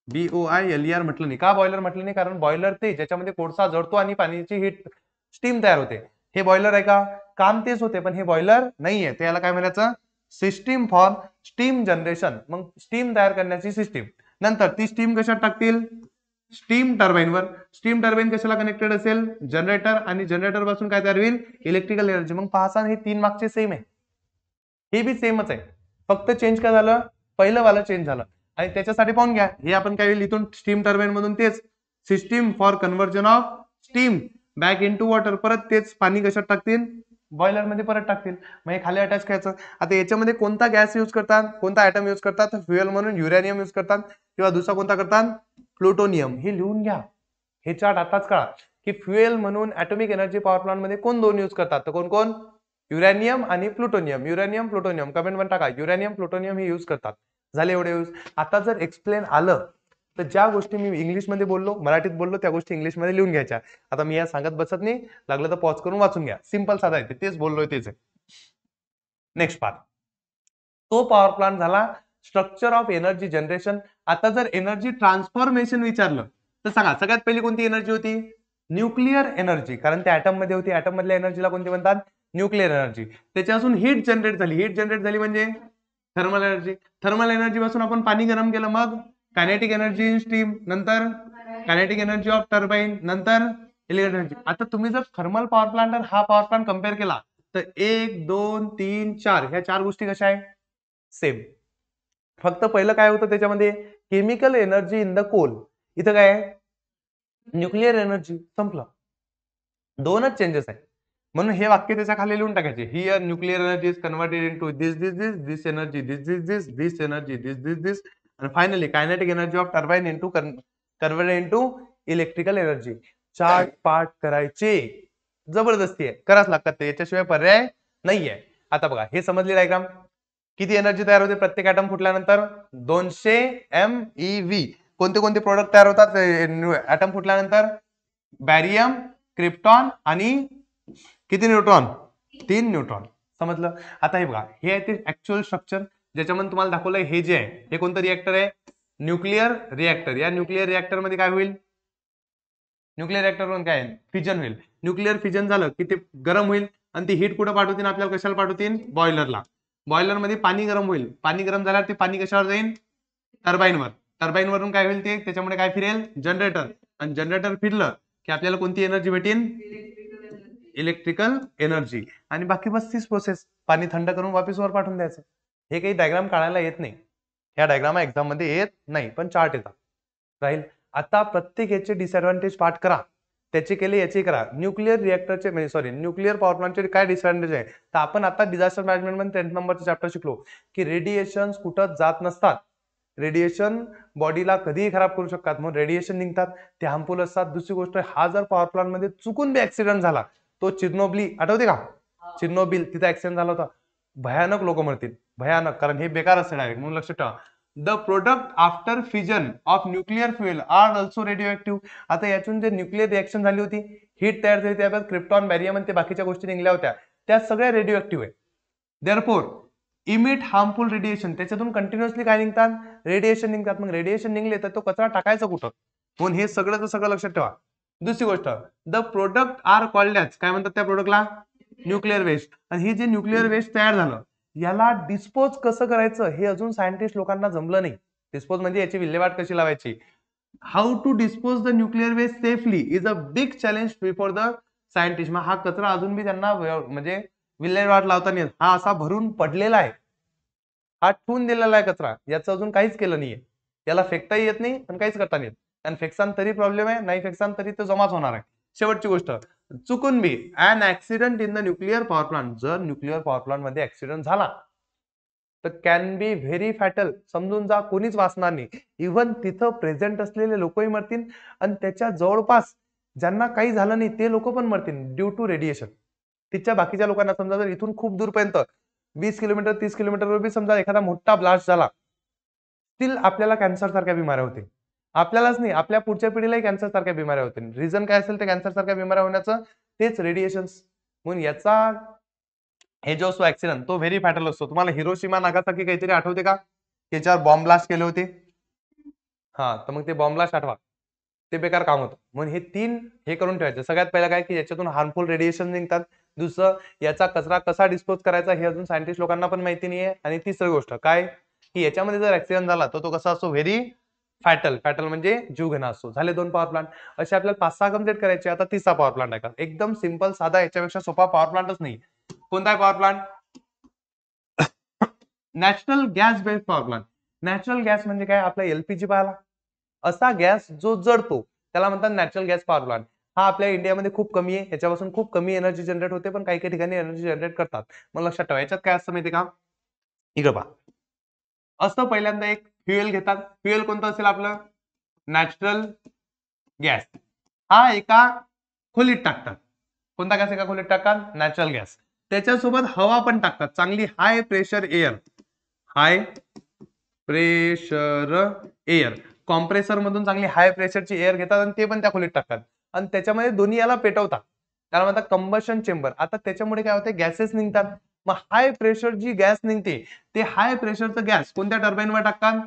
BOILER म्हटलं नाही. का बॉयलर म्हटलं नाही, कारण बॉयलर ते ज्याच्यामध्ये कोळसा जळतो आणि पाण्याची हीट स्टीम तयार होते. हे बॉयलर आहे का, काम तेच होते पण हे बॉयलर नाहीये. त्याला काय म्हणायचं सिस्टीम फॉर स्टीम जनरेशन. मग स्टीम तयार करण्याची सिस्टीम. नंतर ती स्टीम कशात टाकतील स्टीम टर्बाईनवर. स्टीम टर्बाईन कशाला कनेक्टेड असेल जनरेटर, आणि जनरेटर पासून काय तयार होईल इलेक्ट्रिकल एनर्जी. मग पाहसान हे तीन मागचे सेम आहे, हे बी सेमच आहे, फक्त चेंज काय झालं पहिलं वाला चेंज झालं. आणि त्याच्यासाठी पाहून घ्या हे आपण काय होईल इथून स्टीम टर्बाईन मधून तेच system for conversion of steam back into water. परत तेच पाणी कशात टाकतील बॉयलर मध्ये परत टाकतील. मग हे खाली अटॅच करायचं. आता याच्यामध्ये कोणता गॅस यूज करतात, कोणता ऍटम यूज करतात, फ्युएल म्हणून युरेनियम यूज करतात किंवा दुसरा कोणता करतात प्लुटोनियम. हे लिहून घ्या, हे चार्ट आताच कळा की फ्युएल म्हणून ऍटॉमिक एनर्जी पॉवर प्लांट मध्ये कोण दोन यूज करतात, तर कोण कोण युरेनियम आणि प्लुटोनियम. युरेनियम प्लुटोनियम कमेंट मध्ये टाका, युरेनियम प्लुटोनियम हे यूज करतात. झाले एवढे यूज. आता जर एक्सप्लेन आलं तर ज्या गोष्टी मी इंग्लिश मध्ये बोललो मराठीत बोललो त्या गोष्टी इंग्लिश मध्ये लिहून घ्यायच्या. आता मी या सांगत बसत नाही, लागलं तर पॉज करून वाचून घ्या. सिंपल साधा आहे, तेच बोललोय तेच आहे. नेक्स्ट पार्ट, तो पॉवर प्लांट झाला स्ट्रक्चर ऑफ एनर्जी जनरेशन. आता जर एनर्जी ट्रान्सफॉर्मेशन विचारलं तर सांगा सगळ्यात पहिली कोणती एनर्जी होती न्यूक्लिअर एनर्जी, कारण त्या ऍटम मध्ये होती. ऍटम मधल्या एनर्जीला कोणती म्हणतात न्यूक्लिअर एनर्जी. त्याच्यापासून हीट जनरेट झाली. हीट जनरेट झाली म्हणजे थर्मल एनर्जी. थर्मल एनर्जी पासून आपण पाणी गरम केलं, मग कायनेटिक एनर्जी इन स्टीम, नंतर कायनेटिक एनर्जी ऑफ टर्बाईन, नंतर इलेक्ट्रिक एनर्जी. आता तुम्ही जर थर्मल पॉवर प्लांट आणि हा पॉवर प्लांट कम्पेअर केला तर 1 2 3 4 ह्या चार गोष्टी कशा आहे सेम. फक्त पहिलं काय होतं त्याच्यामध्ये chemical energy in the coal, इथं काय न्यूक्लिअर एनर्जी. संपलं, दोनच चेंजेस आहे. म्हणून हे वाक्य त्याच्या खाली लिहून टाकायचे. Here nuclear energy is converted into this this this this energy this this this this energy this this this आणि finally kinetic energy of turbine into converted into electrical energy. Chart part करायचे जबरदस्ती आहे, कराच लागतात ते, याच्याशिवाय पर्याय नाहीये. आता बघा हे समजली डायग्राम. किती एनर्जी तयार होते प्रत्येक ऍटम फुटल्यानंतर 200 MeV. कोणते कोणते प्रोडक्ट तयार होतात ऍटम फुटल्यानंतर बॅरियम क्रिप्टॉन आणि किती न्यूट्रॉन 3 न्यूट्रॉन. समजलं. आता हे बघा हे आहे ते ऍक्च्युअल स्ट्रक्चर. ज्याच्यामध्ये तुम्हाला दाखवलंय हे जे आहे हे कोणतं रिएक्टर आहे, न्यूक्लिअर रिएक्टर. या न्यूक्लिअर रिएक्टर मध्ये काय होईल, न्यूक्लिअर रिएक्टर म्हणून काय फिजन होईल. न्यूक्लिअर फिजन झालं की ते गरम होईल आणि ती हीट कुठं पाठवतील आपल्याला, कशाला पाठवतील, बॉयलरला. बॉयलर मध्ये पाणी गरम होईल, पाणी गरम झाल्यावर ते पाणी कशावर जाईल, टर्बाईनवर. टर्बाईन वरून काय होईल, ते त्याच्यामुळे काय फिरेल, जनरेटर. आणि जनरेटर फिरलं की आपल्याला कोणती एनर्जी भेटेल, इलेक्ट्रिकल एनर्जी. आणि बाकी बस तीच प्रोसेस, पाणी थंड करून वापस वर पाठवून द्यायचं. हे काही डायग्राम काढायला येत नाही, ह्या डायग्राम एक्झाम मध्ये येत नाही, पण चार्ट येतात राहील. आता प्रत्येक याचे डिसएडव्हान्टेज पाठ करा, त्याचे केले याचे करा. न्यूक्लिअर रिएक्टरचे म्हणजे सॉरी न्यूक्लिअर पॉवर प्लांटचे काय डिसएडव्हान्टेज आहे, तर आपण आता डिझास्टर मॅनेजमेंट मध्ये 10th नंबरचा चॅप्टर शिकलो की रेडिएशन कुठं जात नसतात, रेडिएशन बॉडीला कधीही खराब करू शकतात, म्हणून रेडिएशन निघतात, ते हार्मफुल असतात. दुसरी गोष्ट, हा जर पॉवर प्लांट मध्ये चुकून बी ऍक्सिडेंट झाला, तो चिर्नोबिली आठवते का, चिर्नोबिल तिथे ऍक्सिडेंट झाला होता, भयानक लोक मरतील, भयानक, कारण हे बेकार असते डायरेक्ट, म्हणून लक्षात ठेवा. The product after fission of nuclear fuel are also radio. आता यातून जे न्यूक्लिअर रिएक्शन झाली होती, हीट तयार झाली, त्यात क्रिप्टॉन, बॅरियम आणि ते बाकीच्या गोष्टी निघल्या होत्या, त्या सगळ्या रेडिओ ऍक्टिव्ह आहे. देअरफॉर इमिट हार्मफुल रेडिएशन, त्याच्यातून कंटिन्युअसली काय निघतात, रेडिएशन निघतात. मग रेडिएशन निघले तर तो कचरा टाकायचा कुठं, म्हणून हे सगळं लक्षात ठेवा. दुसरी गोष्ट, the product are called as, काय म्हणतात त्या प्रोडक्टला, न्यूक्लिअर वेस्ट. आणि हे जे न्यूक्लिअर वेस्ट तयार झालं, याला डिस्पोज कसं करायचं हे अजून सायंटिस्ट लोकांना जमलं नाही. डिस्पोज म्हणजे याची विल्हेवाट कशी लावायची, how to dispose the nuclear waste safely is a big challenge before the scientist. मग हा कचरा अजून बी त्यांना म्हणजे विल्हेवाट लावता नाही, हा असा भरून पडलेला आहे, हा ठेवून दिलेला आहे कचरा, याचं अजून काहीच केलं नाहीये. याला फेकताही येत नाही पण काहीच करता नाही येत, आणि फेकसान तरी प्रॉब्लेम आहे, नाही फेकसान तरी तो जमाच होणार आहे. शेवटची गोष्ट, चुकून be an accident in the nuclear power plant, जर न्यूक्लिअर पॉवर प्लांट मध्ये ऍक्सिडेंट झाला तर कॅन बी व्हेरी फॅटल. समजून जा, कोणीच वाचणार नाही, इव्हन तिथं प्रेझेंट असलेले लोकही मरतील, आणि त्याच्या जवळपास ज्यांना काही झालं नाही ते लोक पण मरतील ड्यू टू रेडिएशन. तिच्या बाकीच्या लोकांना, समजा जर इथून खूप दूरपर्यंत 20 किलोमीटर 30 किलोमीटरवर बी समजा एखादा मोठा ब्लास्ट झाला, स्टील आपल्याला कॅन्सर सारख्या बिमाऱ्या होतील. आपल्यालाच नाही, आपल्या पुढच्या पिढीलाही कॅन्सर सारख्या बिमाऱ्या होतील. रिझन काय असेल ते कॅन्सर सारख्या बिमाऱ्या होण्याचं, तेच रेडिएशन. म्हणून याचा हे जो असतो ऍक्सिडेंट, तो व्हेरी फॅटल असतो. तुम्हाला हिरोशिमा नागासाकी काहीतरी आठवते का, त्याच्यावर बॉम्ब ब्लास्ट केले होते, हा, तर मग ते बॉम्ब ब्लास्ट आठवा, ते बेकार काम होतं. म्हणून हे तीन हे करून ठेवायचं. सगळ्यात पहिला काय की याच्यातून हार्मफुल रेडिएशन निघतात. दुसरं, याचा कचरा कसा डिस्पोज करायचा हे अजून सायंटिस्ट लोकांना पण माहिती नाहीये. आणि तिसरी गोष्ट काय की याच्यामध्ये जर ऍक्सिडेंट झाला तर तो कसा असतो, व्हेरी फॅटल. फॅटल म्हणजे जीवघेणा असतो. झाले 2 पॉवर प्लांट, असे आपल्याला 5-6 कंप्लीट करायचे. आता तिसरा पॉवर प्लांट आहे का, एकदम सिंपल साधा, याच्यापेक्षा सोपा पॉवर प्लांटच नाही. कोणता आहे power plant, natural gas based power plant. Natural gas म्हणजे काय, आपला एलपीजी पाहिला, असा गॅस जो जळतो त्याला म्हणतात नॅचरल गॅस पॉवर प्लांट. हा आपल्या इंडियामध्ये खूप कमी आहे, याच्यापासून खूप कमी एनर्जी जनरेट होते, पण काही काही ठिकाणी एनर्जी जनरेट करतात. मग लक्षात ठेवा, याच्यात काय असतं माहिती का, इकडे पहा, असं पहिल्यांदा एक फ्युएल घेतात. फ्युएल कोणतं असेल आपलं, नॅचरल गॅस. हा एका खोलीत टाकतात. कोणता गॅस एका खोलीत टाकतात, नॅचरल गॅस. त्याच्यासोबत हवा पण टाकतात, चांगली high pressure air, high pressure air. Compressor मधून चांगली हाय प्रेशरची एअर घेतात आणि ते पण त्या खोलीत टाकतात, आणि त्याच्यामध्ये दोन्ही याला पेटवतात, त्याला म्हणतात कंबशन चेंबर. आता त्याच्यामुळे काय होते, गॅसेस निघतात. मग हाय प्रेशर जी गॅस निघते, ते हाय प्रेशरचं गॅस कोणत्या टर्बाईनवर टाकतात,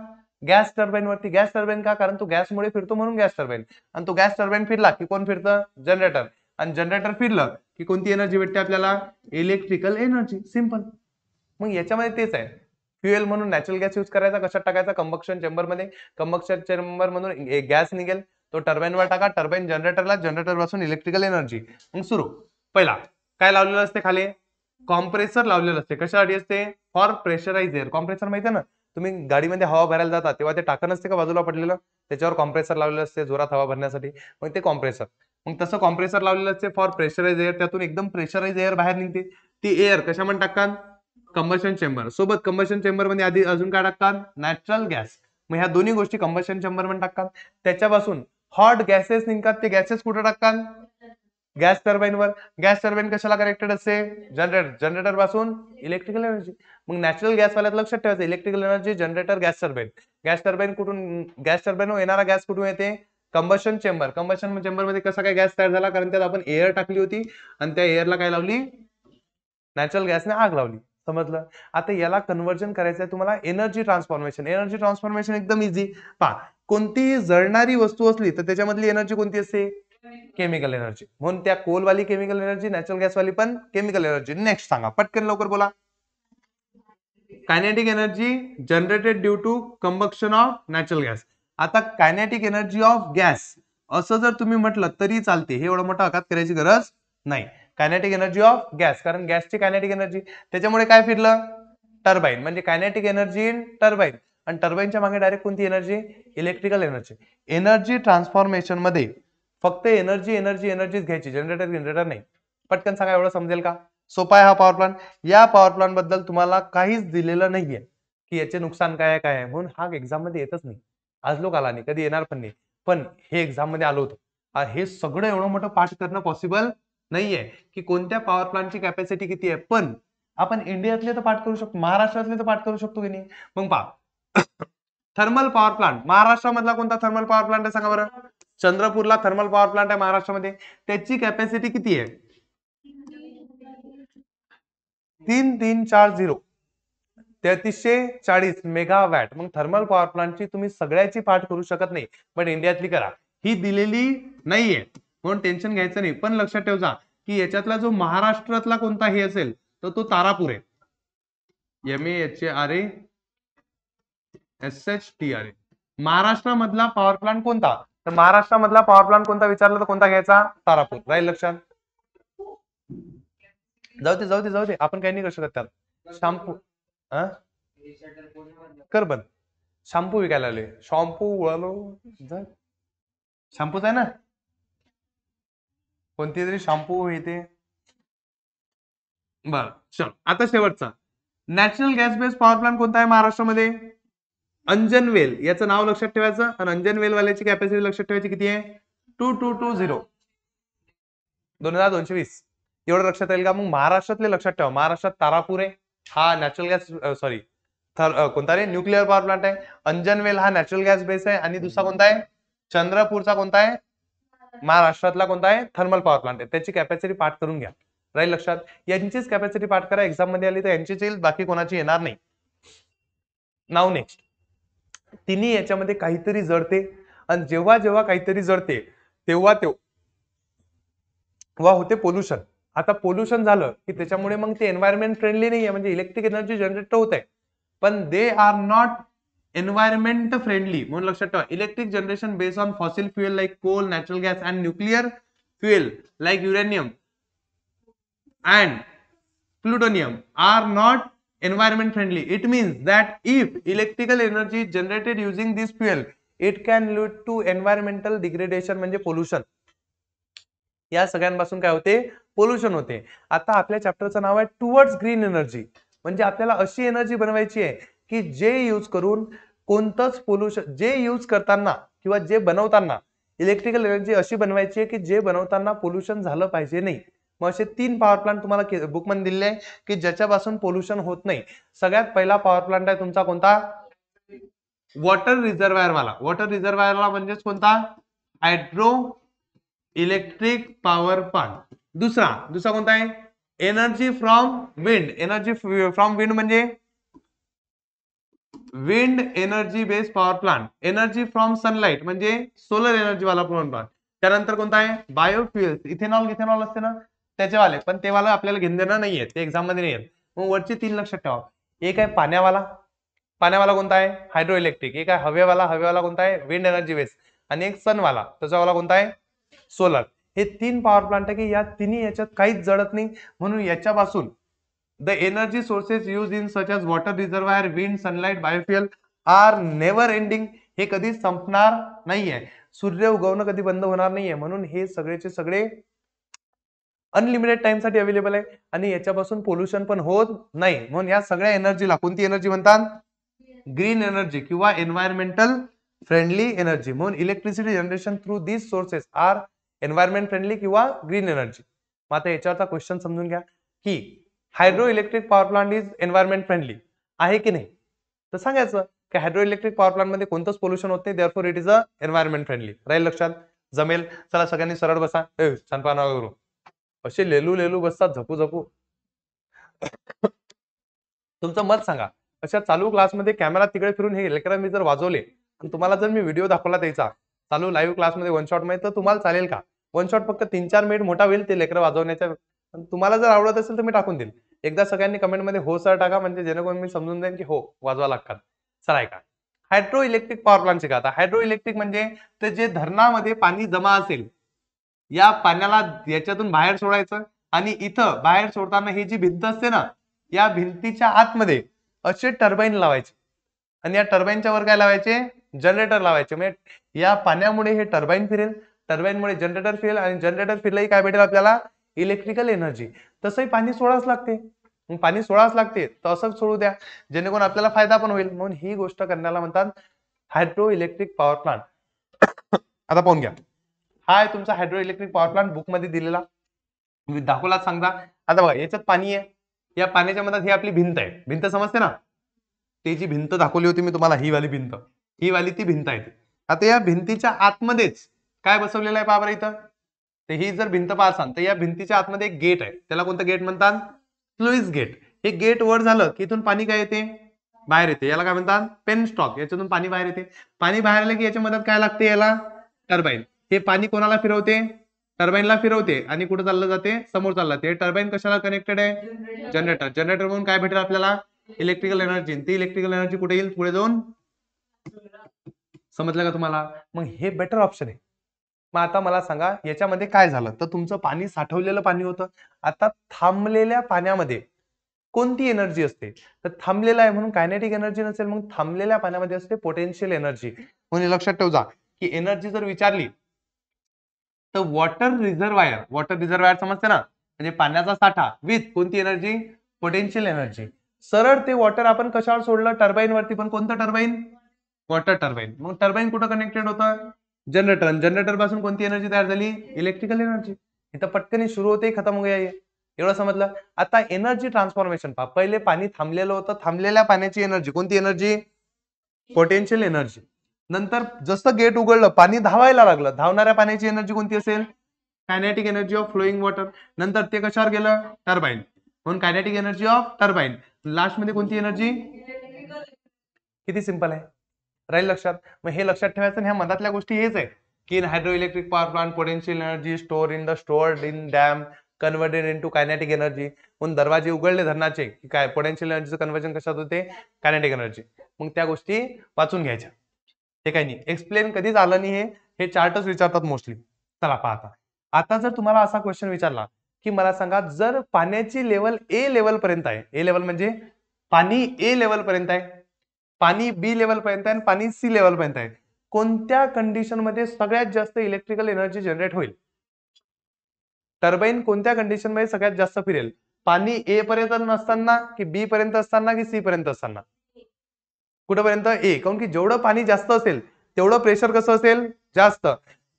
गॅस टर्बाईन वरती. गॅस टर्बाईन का, कारण तो गॅसमुळे फिरतो म्हणून गॅस टर्बाईन. आणि तो गॅस टर्बाईन फिरला की कोण फिरतं, जनरेटर. आणि जनरेटर फिरलं की कोणती एनर्जी भेटते आपल्याला, इलेक्ट्रिकल एनर्जी. सिंपल. मग याच्यामध्ये तेच आहे, फ्युएल म्हणून नॅचरल गॅस यूज करायचा, कशात टाकायचा, कंबक्शन चेंबर मध्ये. कंबक्शन चेंबर मधून गॅस निघेल, तो टर्बाईनवर टाका, टर्बाईन जनरेटरला, जनरेटर पासून इलेक्ट्रिकल एनर्जी. मग सुरू. पहिला काय लावलेलं असते खाली, कॉम्प्रेसर लावलेलं असते. कशासाठी असते, फॉर प्रेशराइज एअर. कॉम्प्रेसर माहिती आहे ना, तुम्ही गाडीमध्ये हवा भरायला जाता तेव्हा ते टाकन असते का बाजूला पडलेलं, त्याच्यावर कॉम्प्रेसर लावलेलं असते जोरात हवा भरण्यासाठी, मग ते कॉम्प्रेसर. मग तसं कॉम्प्रेसर लावलेलं असते फॉर प्रेशराइज एअर, त्यातून एकदम प्रेशराइज एअर बाहेर निघते. ती एअर कशामध्ये टाकतात, कंबशन चेंबर सोबत. कंबशन चेंबर मध्ये आधी अजून काय टाकतात, नॅचरल गॅस. मग ह्या दोन्ही गोष्टी कंबशन चेंबर मध्ये टाकतात. त्याच्यापासून हॉट गॅसेस निघतात, ते गॅसेस कुठे टाकतात, गॅस टर्बाईन वर. गॅस टर्बाईन कशाला कनेक्टेड असते, जनरेटर. जनरेटर पासून इलेक्ट्रिकल एनर्जी. मग नॅचरल गॅस वाल्यात लक्षात ठेवायचं, electrical energy, generator, gas turbine. Gas turbine कुठून, गॅस टर्बाईन येणारा गॅस कुठून येते, कंबशन चेंबर. कंबशन चेंबर मध्ये कसा काय गॅस तयार झाला, कारण त्यात आपण एअर टाकली होती आणि त्या एअरला काय लावली, नॅचरल गॅसने आग लावली. समजलं. आता याला कन्व्हर्जन करायचं आहे तुम्हाला एनर्जी ट्रान्सफॉर्मेशन. एनर्जी ट्रान्सफॉर्मेशन एकदम इझी. पहा, कोणतीही जळणारी वस्तू असली तर त्याच्यामधली एनर्जी कोणती असते? Chemical energy. म्हणून त्या कोलवाली केमिकल एनर्जी, नॅचरल गॅसवाली पण केमिकल एनर्जी. नेक्स्ट सांगा पटकन लवकर बोला. Kinetic energy generated due to combustion of natural gas. आता कायनेटिक एनर्जी ऑफ गॅस असं जर तुम्ही म्हटलं तरी चालते, हे एवढं मोठं आघात करायची गरज नाही. कायनेटिक एनर्जी ऑफ गॅस, कारण गॅसची कायनेटिक एनर्जी, त्याच्यामुळे काय फिरलं? टर्बाईन. म्हणजे कायनेटिक एनर्जी इन टर्बाईन. आणि टर्बाईनच्या मागे डायरेक्ट कोणती energy? Electrical energy. Energy transformation मध्ये फक्त एनर्जी एनर्जी एनर्जीच घ्यायची, जनरेटर नाही. पटकन सांगा, एवढं समजेल का? सोपा आहे हा पॉवर प्लांट. या पॉवर प्लांट बद्दल तुम्हाला काहीच दिलेलं नाहीये की याचे नुकसान काय आहे, म्हणून हा एक्झाम मध्ये येतच नाही. आज लोक आला नाही, कधी येणार पण नाही, पण हे एक्झाम मध्ये आलो होतं. हे सगळं एवढं मोठं पाठ करणं पॉसिबल नाहीये की कोणत्या पॉवर प्लांटची कॅपॅसिटी किती आहे, पण आपण इंडियातले तर पाठ करू शकतो, महाराष्ट्रातले तर पाठ करू शकतो की नाही. मग पहा, थर्मल पॉवर प्लांट महाराष्ट्रामधला कोणता थर्मल पॉवर प्लांट आहे सांगा बरं? चंद्रपूरला थर्मल पॉवर प्लांट आहे महाराष्ट्रामध्ये. त्याची कॅपॅसिटी किती आहे? 3340 3340 मेगावॅट. मग थर्मल पॉवर प्लांटची तुम्ही सगळ्याची पाठ करू शकत नाही, पण इंडियातली करा. ही दिलेली नाहीये म्हणून टेन्शन घ्यायचं नाही. पण लक्षात ठेवा की याच्यातला जो महाराष्ट्रातला कोणता हे असेल तर तो तारापूर आहे. MAHARA SHTRA. महाराष्ट्रामधला पॉवर प्लांट कोणता? तर महाराष्ट्रामधला पॉवर प्लांट कोणता विचारलं तर कोणता घ्यायचा? तारापूर. राहील लक्षात. जाऊ दे आपण काही नाही करू शकत त्याला. शॅम्पू कर बंद. शॅम्पू विकायला आले. शॅम्पूच आहे ना, कोणती तरी शॅम्पू येते. बर चल, आता शेवटचा natural gas based power plant कोणता आहे महाराष्ट्रामध्ये? अंजनवेल. याचं नाव लक्षात ठेवायचं. आणि अंजनवेल वाल्याची कॅपॅसिटी लक्षात ठेवायची किती आहे? 2220 2220. एवढं लक्षात राहील का? मग महाराष्ट्रातले लक्षात ठेवा. महाराष्ट्रात तारापूर आहे, हा नॅचरल गॅस सॉरी कोणता रे? न्यूक्लिअर पॉवर प्लांट आहे. अंजनवेल हा नॅचरल गॅस बेस आहे. आणि दुसरा कोणता आहे? चंद्रपूरचा कोणता आहे? महाराष्ट्रातला कोणता आहे? थर्मल पॉवर प्लांट आहे. त्याची कॅपॅसिटी पाठ करून घ्या. राहील लक्षात. यांचीच कॅपॅसिटी पाठ करा. एक्झाम मध्ये आली तर यांचीच येईल, बाकी कोणाची येणार नाही. नाव नेक्स्ट. तिन्ही याच्यामध्ये काहीतरी जडते, आणि जेव्हा जेव्हा काहीतरी जडते तेव्हा होते पोल्युशन. आता पोल्युशन झालं की त्याच्यामुळे मग ते एन्व्हायरमेंट फ्रेंडली नाहीये, म्हणजे इलेक्ट्रिक एनर्जी जनरेट होत आहे पण they are not environment friendly. म्हणून लक्षात ठेवा, electric generation based on fossil fuel like coal, natural gas and nuclear fuel like uranium and plutonium are not environment friendly. It means that if electrical energy is generated using this fuel, it can lead to environmental degradation म्हणजे pollution. या सगळ्यांपासून काय होते? Pollution होते. आता आपल्या चॅप्टरचं नाव आहे towards green energy. म्हणजे आपल्याला अशी एनर्जी बनवायची आहे की जे यूज करून कोणतंच पोल्युशन, जे यूज करताना किंवा जे बनवताना इलेक्ट्रिकल एनर्जी अशी बनवायची आहे की जे बनवताना पोल्युशन झालं पाहिजे नाही. मग असे 3 पॉवर प्लांट तुम्हाला बुक मध्ये दिले आहे की ज्याच्यापासून पोल्युशन होत नाही. सगळ्यात पहिला पॉवर प्लांट आहे तुमचा कोणता? वॉटर रिझर्वायर वाला. वॉटर रिझर्वायर वाला म्हणजेच कोणता? Hydro electric power plant. दुसरा कोणता आहे? Energy from wind. Energy from wind म्हणजे wind energy based power plant. Energy from sunlight म्हणजे सोलर एनर्जी वाला पॉवर प्लांट. त्यानंतर कोणता आहे? बायोफ्युएल. इथेनॉल असते ना त्याच्यावाले, पण ते वाला आपल्याला घेऊन देणार नाहीये, ते एक्झाम मध्ये नाही येत. मग वरचे 3 लक्षात ठेवा. एक आहे पाण्यावाला कोणता आहे? Hydro electric. एक आहे हवेवाला कोणता आहे? Wind energy based. आणि एक सनवाला, त्याच्यावाला कोणता आहे? सोलर. हे 3 पॉवर प्लांट आहे की या तिन्ही याच्यात काहीच जडत नाही. म्हणून याच्यापासून the energy sources use in such as water reservoir, wind, sunlight, biofuel are never ending. हे कधी संपणार नाहीये. सूर्य उगवणं कधी बंद होणार नाहीये. म्हणून हे सगळेचे सगळे अनलिमिटेड टाइम साठी अवेलेबल आहे आणि याच्यापासून पोल्युशन पण होत नाही. म्हणून या सगळ्या एनर्जीला कोणती एनर्जी म्हणतात? ग्रीन एनर्जी किंवा एन्व्हायरमेंटल फ्रेंडली एनर्जी. म्हणून electricity generation through these sources are environment friendly किंवा ग्रीन एनर्जी. मग आता याच्यावरचा क्वेश्चन समजून घ्या की hydro electric power plant is environment friendly आहे की नाही. तर सांगायचं की हायड्रो इलेक्ट्रिक पॉवर प्लांट मध्ये कोणतंच पोल्युशन होत नाही, therefore it is a environment friendly. राहील लक्षात. जमेल. चला सगळ्यांनी सरळ बसा. छानपणा करू. असे लेलू बसतात झपू. तुमचं मत सांगा. अशा चालू क्लासमध्ये कॅमेरा तिकडे फिरून हे लेक्चर मी जर वाजवले आणि तुम्हाला जर मी व्हिडिओ दाखवला त्याचा चालू लाईव्ह क्लासमध्ये वन शॉट मध्ये, तर तुम्हाला चालेल का? वन शॉट फक्त 3-4 मिनिट मोठा होईल ते लेक्चर वाजवण्याच्या. तुम्हाला जर आवडत असेल तर मी टाकून देईल. एकदा सगळ्यांनी कमेंटमध्ये हो सर टाका, म्हणजे जेणेकरून मी समजून जाईन की हो वाजवा लागतात. चला ऐका. हायड्रो इलेक्ट्रिक पॉवर प्लांट शिका. आता हायड्रो इलेक्ट्रिक म्हणजे ते जे धरणामध्ये पाणी जमा असेल, या पाण्याला याच्यातून बाहेर सोडायचं आणि इथं बाहेर सोडताना ही जी भिंत असते ना, या भिंतीच्या आतमध्ये असे टर्बाईन लावायचे आणि या टर्बाईनच्या वर काय लावायचे? जनरेटर लावायचे. म्हणजे या पाण्यामुळे हे टर्बाईन फिरेल, टर्बाईनमुळे जनरेटर फिरेल आणि जनरेटर फिरलंही काय भेटेल आपल्याला? Electrical energy. तसंही पाणी सोडावंच लागते. मग पाणी सोडावंच लागते तर असंच सोडू द्या, जेणेकरून आपल्याला फायदा पण होईल. म्हणून ही गोष्ट करण्याला म्हणतात हायड्रो इलेक्ट्रिक पॉवर प्लांट. आता पाहून घ्या. हा आहे तुमचा हायड्रो इलेक्ट्रिक पॉवर प्लांट बुकमध्ये दिलेला. मी दाखवला सांगता. आता बघा याच्यात पाणी आहे, या पाण्याच्या मधात ही आपली भिंत आहे. भिंत समजते ना? ती जी भिंत दाखवली होती मी तुम्हाला, ही वाली भिंत, ही वाली ती भिंत आहे. आता या भिंतीच्या आतमध्येच काय बसवलेलं आहे पहा बरं इथं. तर ही जर भिंत पाहसान तर या भिंतीच्या आतमध्ये एक गेट आहे. त्याला कोणतं गेट म्हणतात? Sluice gate. हे गेट वर झालं की इथून पाणी काय येते? बाहेर येते. याला काय म्हणतात? Penstock. याच्यातून पाणी बाहेर येते. पाणी बाहेर आलं की याच्या मधात काय लागते? याला टर्बाईन. हे पाणी कोणाला फिरवते? टर्बाईनला फिरवते आणि कुठे चाललं जाते? समोर चाललं जाते. टर्बाईन कशाला कनेक्टेड आहे? जनरेटर. जनरेटर म्हणून काय भेटेल आपल्याला? Electrical energy. ती इलेक्ट्रिकल एनर्जी कुठे येईल? पुढे जाऊन. समजलं का तुम्हाला? मग हे बेटर ऑप्शन आहे. मग आता मला सांगा याच्यामध्ये काय झालं? तर तुमचं पाणी साठवलेलं पाणी होतं. आता थांबलेल्या पाण्यामध्ये कोणती एनर्जी असते? तर थांबलेला आहे म्हणून कायनेटिक एनर्जी नसेल, मग थांबलेल्या पाण्यामध्ये असते पोटेन्शियल एनर्जी. म्हणून लक्षात ठेवजा की एनर्जी जर विचारली तर वॉटर रिझर्वायर समजते ना, म्हणजे पाण्याचा साठा विथ कोणती एनर्जी? Potential energy. सरळ ते वॉटर आपण कशावर सोडलं? टर्बाईन वरती. पण कोणतं टर्बाईन? Water turbine. मग टर्बाईन कुठं कनेक्टेड होतं? जनरेटर. जनरेटर पासून कोणती एनर्जी तयार झाली? Electrical energy. इथं पटकन सुरू होते खतम होऊया. एवढं समजलं. आता एनर्जी ट्रान्सफॉर्मेशन पहा. पहिले पाणी थांबलेलं होतं, थांबलेल्या पाण्याची एनर्जी कोणती एनर्जी? Potential energy. नंतर जसं गेट उघडलं पाणी धावायला लागलं, धावणाऱ्या पाण्याची एनर्जी कोणती असेल? Kinetic energy of flowing water. नंतर ते कशावर गेलं? टर्बाईन. म्हणून kinetic energy of turbine. Last मध्ये कोणती एनर्जी? किती सिंपल आहे, राहील लक्षात. मग हे लक्षात ठेवायचं. ह्या मधातल्या गोष्टी हेच आहे की in hydro electric power plant potential energy stored in dam converted into kinetic energy. म्हणून दरवाजे उघडले धरणाचे काय पोटेन्शियल एनर्जीचं कन्वर्जन कशात होते? Kinetic energy. मग त्या गोष्टी वाचून घ्यायच्या. हे काही नाही एक्सप्लेन कधीच आलं नाही. हे चार्टच विचारतात मोस्टली. चला पाहता. आता जर तुम्हाला असा क्वेश्चन विचारला की मला सांगा जर पाण्याची लेवल ए लेवल पर्यंत आहे, ए लेवल म्हणजे पाणी ए लेवल पर्यंत आहे, पाणी बी लेवल पर्यंत आहे आणि पाणी सी लेवल पर्यंत आहे, कोणत्या कंडिशन मध्ये सगळ्यात जास्त इलेक्ट्रिकल एनर्जी जनरेट होईल? टर्बाईन कोणत्या कंडिशन मध्ये सगळ्यात जास्त फिरेल? पाणी ए पर्यंत नसताना की बी पर्यंत असताना की सी पर्यंत असताना? कुठपर्यंत? ए. काऊन की जेवढं पाणी जास्त असेल तेवढं प्रेशर कसं असेल? जास्त.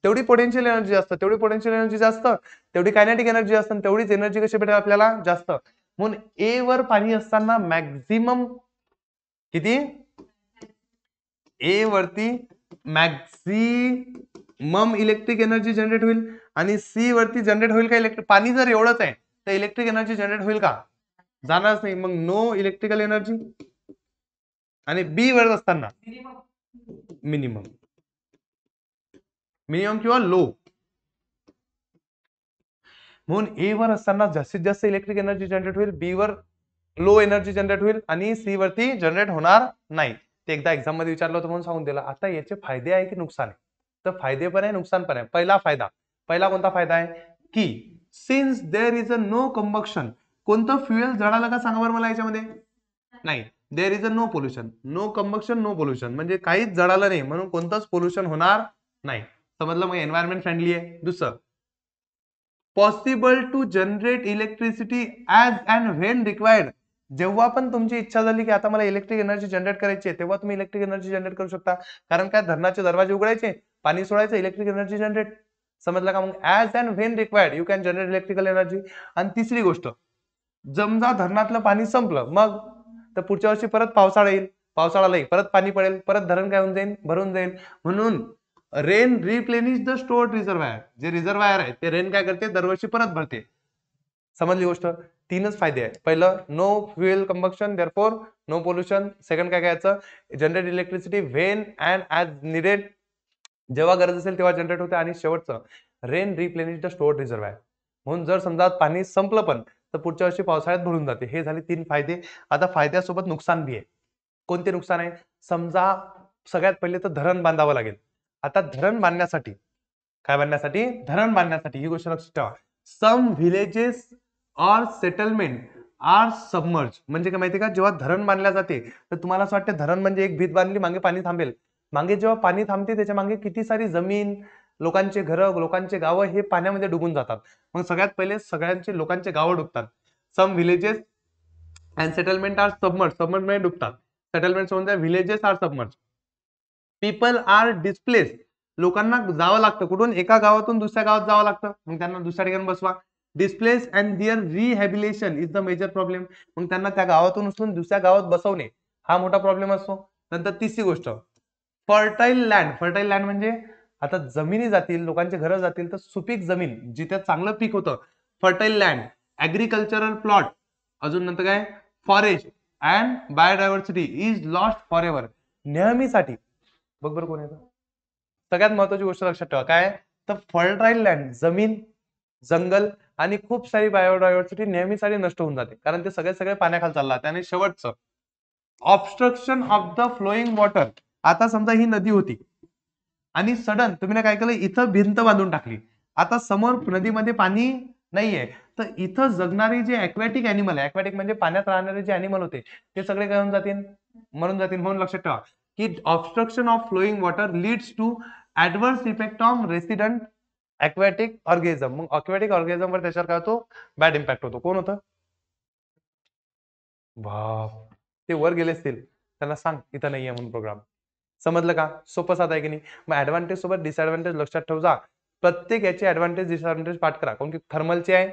तेवढी पोटेन्शियल एनर्जी जास्त, तेवढी पोटेन्शियल एनर्जी जास्त, तेवढी कायनेटिक एनर्जी जास्त, तेवढीच एनर्जी कशी भेटेल आपल्याला? जास्त. म्हणून ए वर पाणी असताना मॅक्झिमम किती? ए वरती मॅक्झिमम इलेक्ट्रिक एनर्जी जनरेट होईल आणि सी वरती जनरेट होईल का इलेक्ट्रिक? पाणी जर एवढंच आहे तर इलेक्ट्रिक एनर्जी जनरेट होईल का? जाणारच नाही. मग नो इलेक्ट्रिकल एनर्जी. आणि बी वर असताना मिनिमम किंवा लो. म्हणून ए वर असताना जास्तीत जास्त इलेक्ट्रिक एनर्जी जनरेट होईल, बी वर लो एनर्जी जनरेट होईल आणि सी वरती जनरेट होणार नाही. ते एकदा एक्झाम मध्ये विचारलं होतं म्हणून सांगून दिलं. आता याचे फायदे आहे की नुकसान आहे? तर फायदे पण आहे नुकसान पण आहे. पहिला कोणता फायदा आहे की since there is a no combustion. कोणतं फ्युएल जळालं का सांगा बरं मला याच्यामध्ये? नाही. There is a no pollution. No combustion no pollution म्हणजे काहीच जळालं नाही म्हणून कोणतंच पोल्युशन होणार नाही. समजलं? मग एन्व्हायरमेंट फ्रेंडली आहे. दुसरं possible to generate electricity as and when required. जेव्हा पण तुमची इच्छा झाली की आता मला इलेक्ट्रिक एनर्जी जनरेट करायची आहे तेव्हा तुम्ही इलेक्ट्रिक एनर्जी जनरेट करू शकता. कारण काय धरणाचे दरवाजे उघडायचे, पाणी सोडायचं, इलेक्ट्रिक एनर्जी जनरेट. समजलं का? मग as and when required you can generate electrical energy. आणि तिसरी गोष्ट समजा धरणातलं पाणी संपलं मग तर पुढच्या वर्षी परत पावसाळा येईल, पावसाळा येईल परत पाणी पडेल, परत धरण काय होऊन जाईल? भरून जाईल. म्हणून rain replenish the stored reservoir. जे रिझर्वायर आहे ते रेन काय करते? दरवर्षी परत भरते. समजली गोष्ट? तीनच फायदे आहे. पहिलं no fuel combustion therefore no pollution. Second काय घ्यायचं, generate electricity when and as needed, जेव्हा गरज असेल तेव्हा जनरेट होते. आणि शेवटचं rain replenish the stored reservoir. म्हणून जर समजा पाणी संपलं पण तर पुढच्या वर्षी पावसाळ्यात भरून जाते. हे झाले 3 फायदे. आता फायद्यासोबत नुकसान बी आहे. कोणते नुकसान आहे? समजा सगळ्यात पहिले तर धरण बांधावं लागेल. आता धरण बांधण्यासाठी काय बांधण्यासाठी? धरण बांधण्यासाठी ही गोष्ट लक्षात ठेवा. सम व्हिलेजेस ऑर सेटलमेंट आर सबमर्ज. म्हणजे काय माहिती का, जेव्हा धरण बांधल्या जाते तर तुम्हाला असं वाटतं धरण म्हणजे एक भीत बांधली मागे पाणी थांबेल. मागे जेव्हा पाणी थांबते त्याच्या मागे किती सारी जमीन, लोकांचे घरं, लोकांचे गावं हे पाण्यामध्ये डुबून जातात. मग सगळ्यात पहिले सगळ्यांचे लोकांचे गावं डुबतात. Some villages and settlement are submerge. Submerge म्हणजे डुबतात. सेटलमेंट म्हणजे villages are submerge. People are displace. लोकांना जावं लागतं. कुठून? एका गावातून दुसऱ्या गावात जावं लागतं. मग त्यांना दुसऱ्या ठिकाणी बसवा. Displace and their rehabilitation is the major problem. मग त्यांना त्या गावातून उचलून दुसऱ्या गावात बसवणे हा मोठा प्रॉब्लेम असतो. नंतर तिसरी गोष्ट फर्टाईल लँड. फर्टाईल लँड म्हणजे आता जमिनी जातील, लोकांचे घरं जातील, तर सुपीक जमीन जिथे चांगलं पीक होतं, फर्टाईल लँड, ऍग्रिकल्चरल प्लॉट, अजून नंतर काय forest and biodiversity is lost for ever. नेहमीसाठी. बघ बरं कोण येतं. सगळ्यात महत्वाची गोष्ट लक्षात ठेवा. काय? तर फर्टाईल लँड, जमीन, जंगल आणि खूप सारी बायोडायव्हर्सिटी नेहमीसाठी नष्ट होऊन जाते, कारण ते सगळे पाण्याखाली चालला. आणि शेवटचं obstruction of the flowing water. आता समजा ही नदी होती आणि सडन तुम्ही काय केलं, इथं भिंत बांधून टाकली. आता समोर नदीमध्ये पाणी नाहीये, तर इथं जगणारे जे ॲक्वॅटिक अॅनिमल आहे, ॲक्वॅटिक म्हणजे पाण्यात राहणारे जे अॅनिमल होते ते सगळे काय होऊन जातील? मरून जातील. म्हणून लक्षात ठेवा की obstruction of flowing water leads to adverse effect on resident aquatic organism. मग ॲक्वॅटिक ऑर्गॅनिझम वर त्याच्यावर काय होतो? बॅड इम्पॅक्ट होतो. कोण होतं? बाप, ते वर गेले असतील, त्यांना सांग इथं नाहीये म्हणून प्रोग्राम. समजलं का? सोपं साधा आहे की नाही? मग ऍडव्हान्टेज सोबत डिसएडव्हान्टेज लक्षात ठेव जा. प्रत्येक याचे ऍडव्हान्टेज डिसएडव्हान्टेज पाठ करा. कारण की थर्मलचे आहे,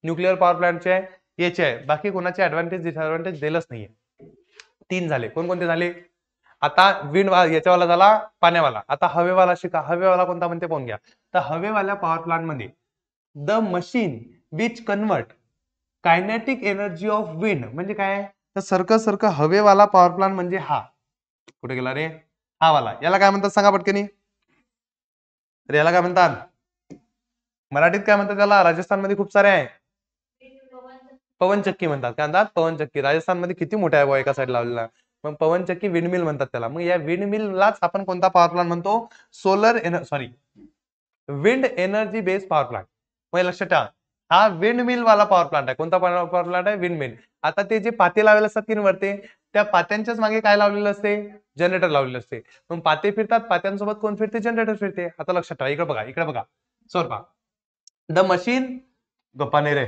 न्यूक्लिअर पॉवर प्लांटचे आहे, याचे आहे. बाकी कोणाचे ऍडव्हान्टेज डिसएडव्हान्टेज दिलंच नाहीये. 3 झाले. कोणकोणते झाले? आता विंड याच्यावाला झाला, पाण्यावाला. आता हवेवाला शिका. हवेवाला कोणता म्हणते पाहून घ्या. तर हवेवाल्या पॉवर प्लांट मध्ये the machine which convert kinetic energy of wind म्हणजे काय? तर सरक हवेवाला पॉवर प्लांट म्हणजे हा. कुठे गेला रे? हा वाला. याला काय म्हणतात सांगा पटकनी. तर याला काय म्हणतात? मराठीत काय म्हणतात त्याला? राजस्थानमध्ये खूप सारे आहे. पवनचक्की म्हणतात. काय म्हणतात? पवनचक्की. राजस्थानमध्ये किती मोठा आहे एका साईड लावलेला. मग पवनचक्की विंडमिल म्हणतात त्याला. मग या विंडमिललाच आपण कोणता पॉवर प्लांट म्हणतो? Wind energy based power plant. मग लक्षात ठेवा, हा विंडमिल वाला पॉवर प्लांट आहे. कोणता पॉवर प्लांट आहे? विंडमिल. आता ते जे पाते लावलेले असतात की वरते, त्या पात्यांच्याच मागे काय लावलेलं असते? जनरेटर लावलेलं असते. मग पाते फिरतात, पात्यांसोबत कोण फिरते? जनरेटर फिरते. आता लक्षात ठेवा, इकडे बघा. सर पहा, द मशीन, गप्पा नाही रे.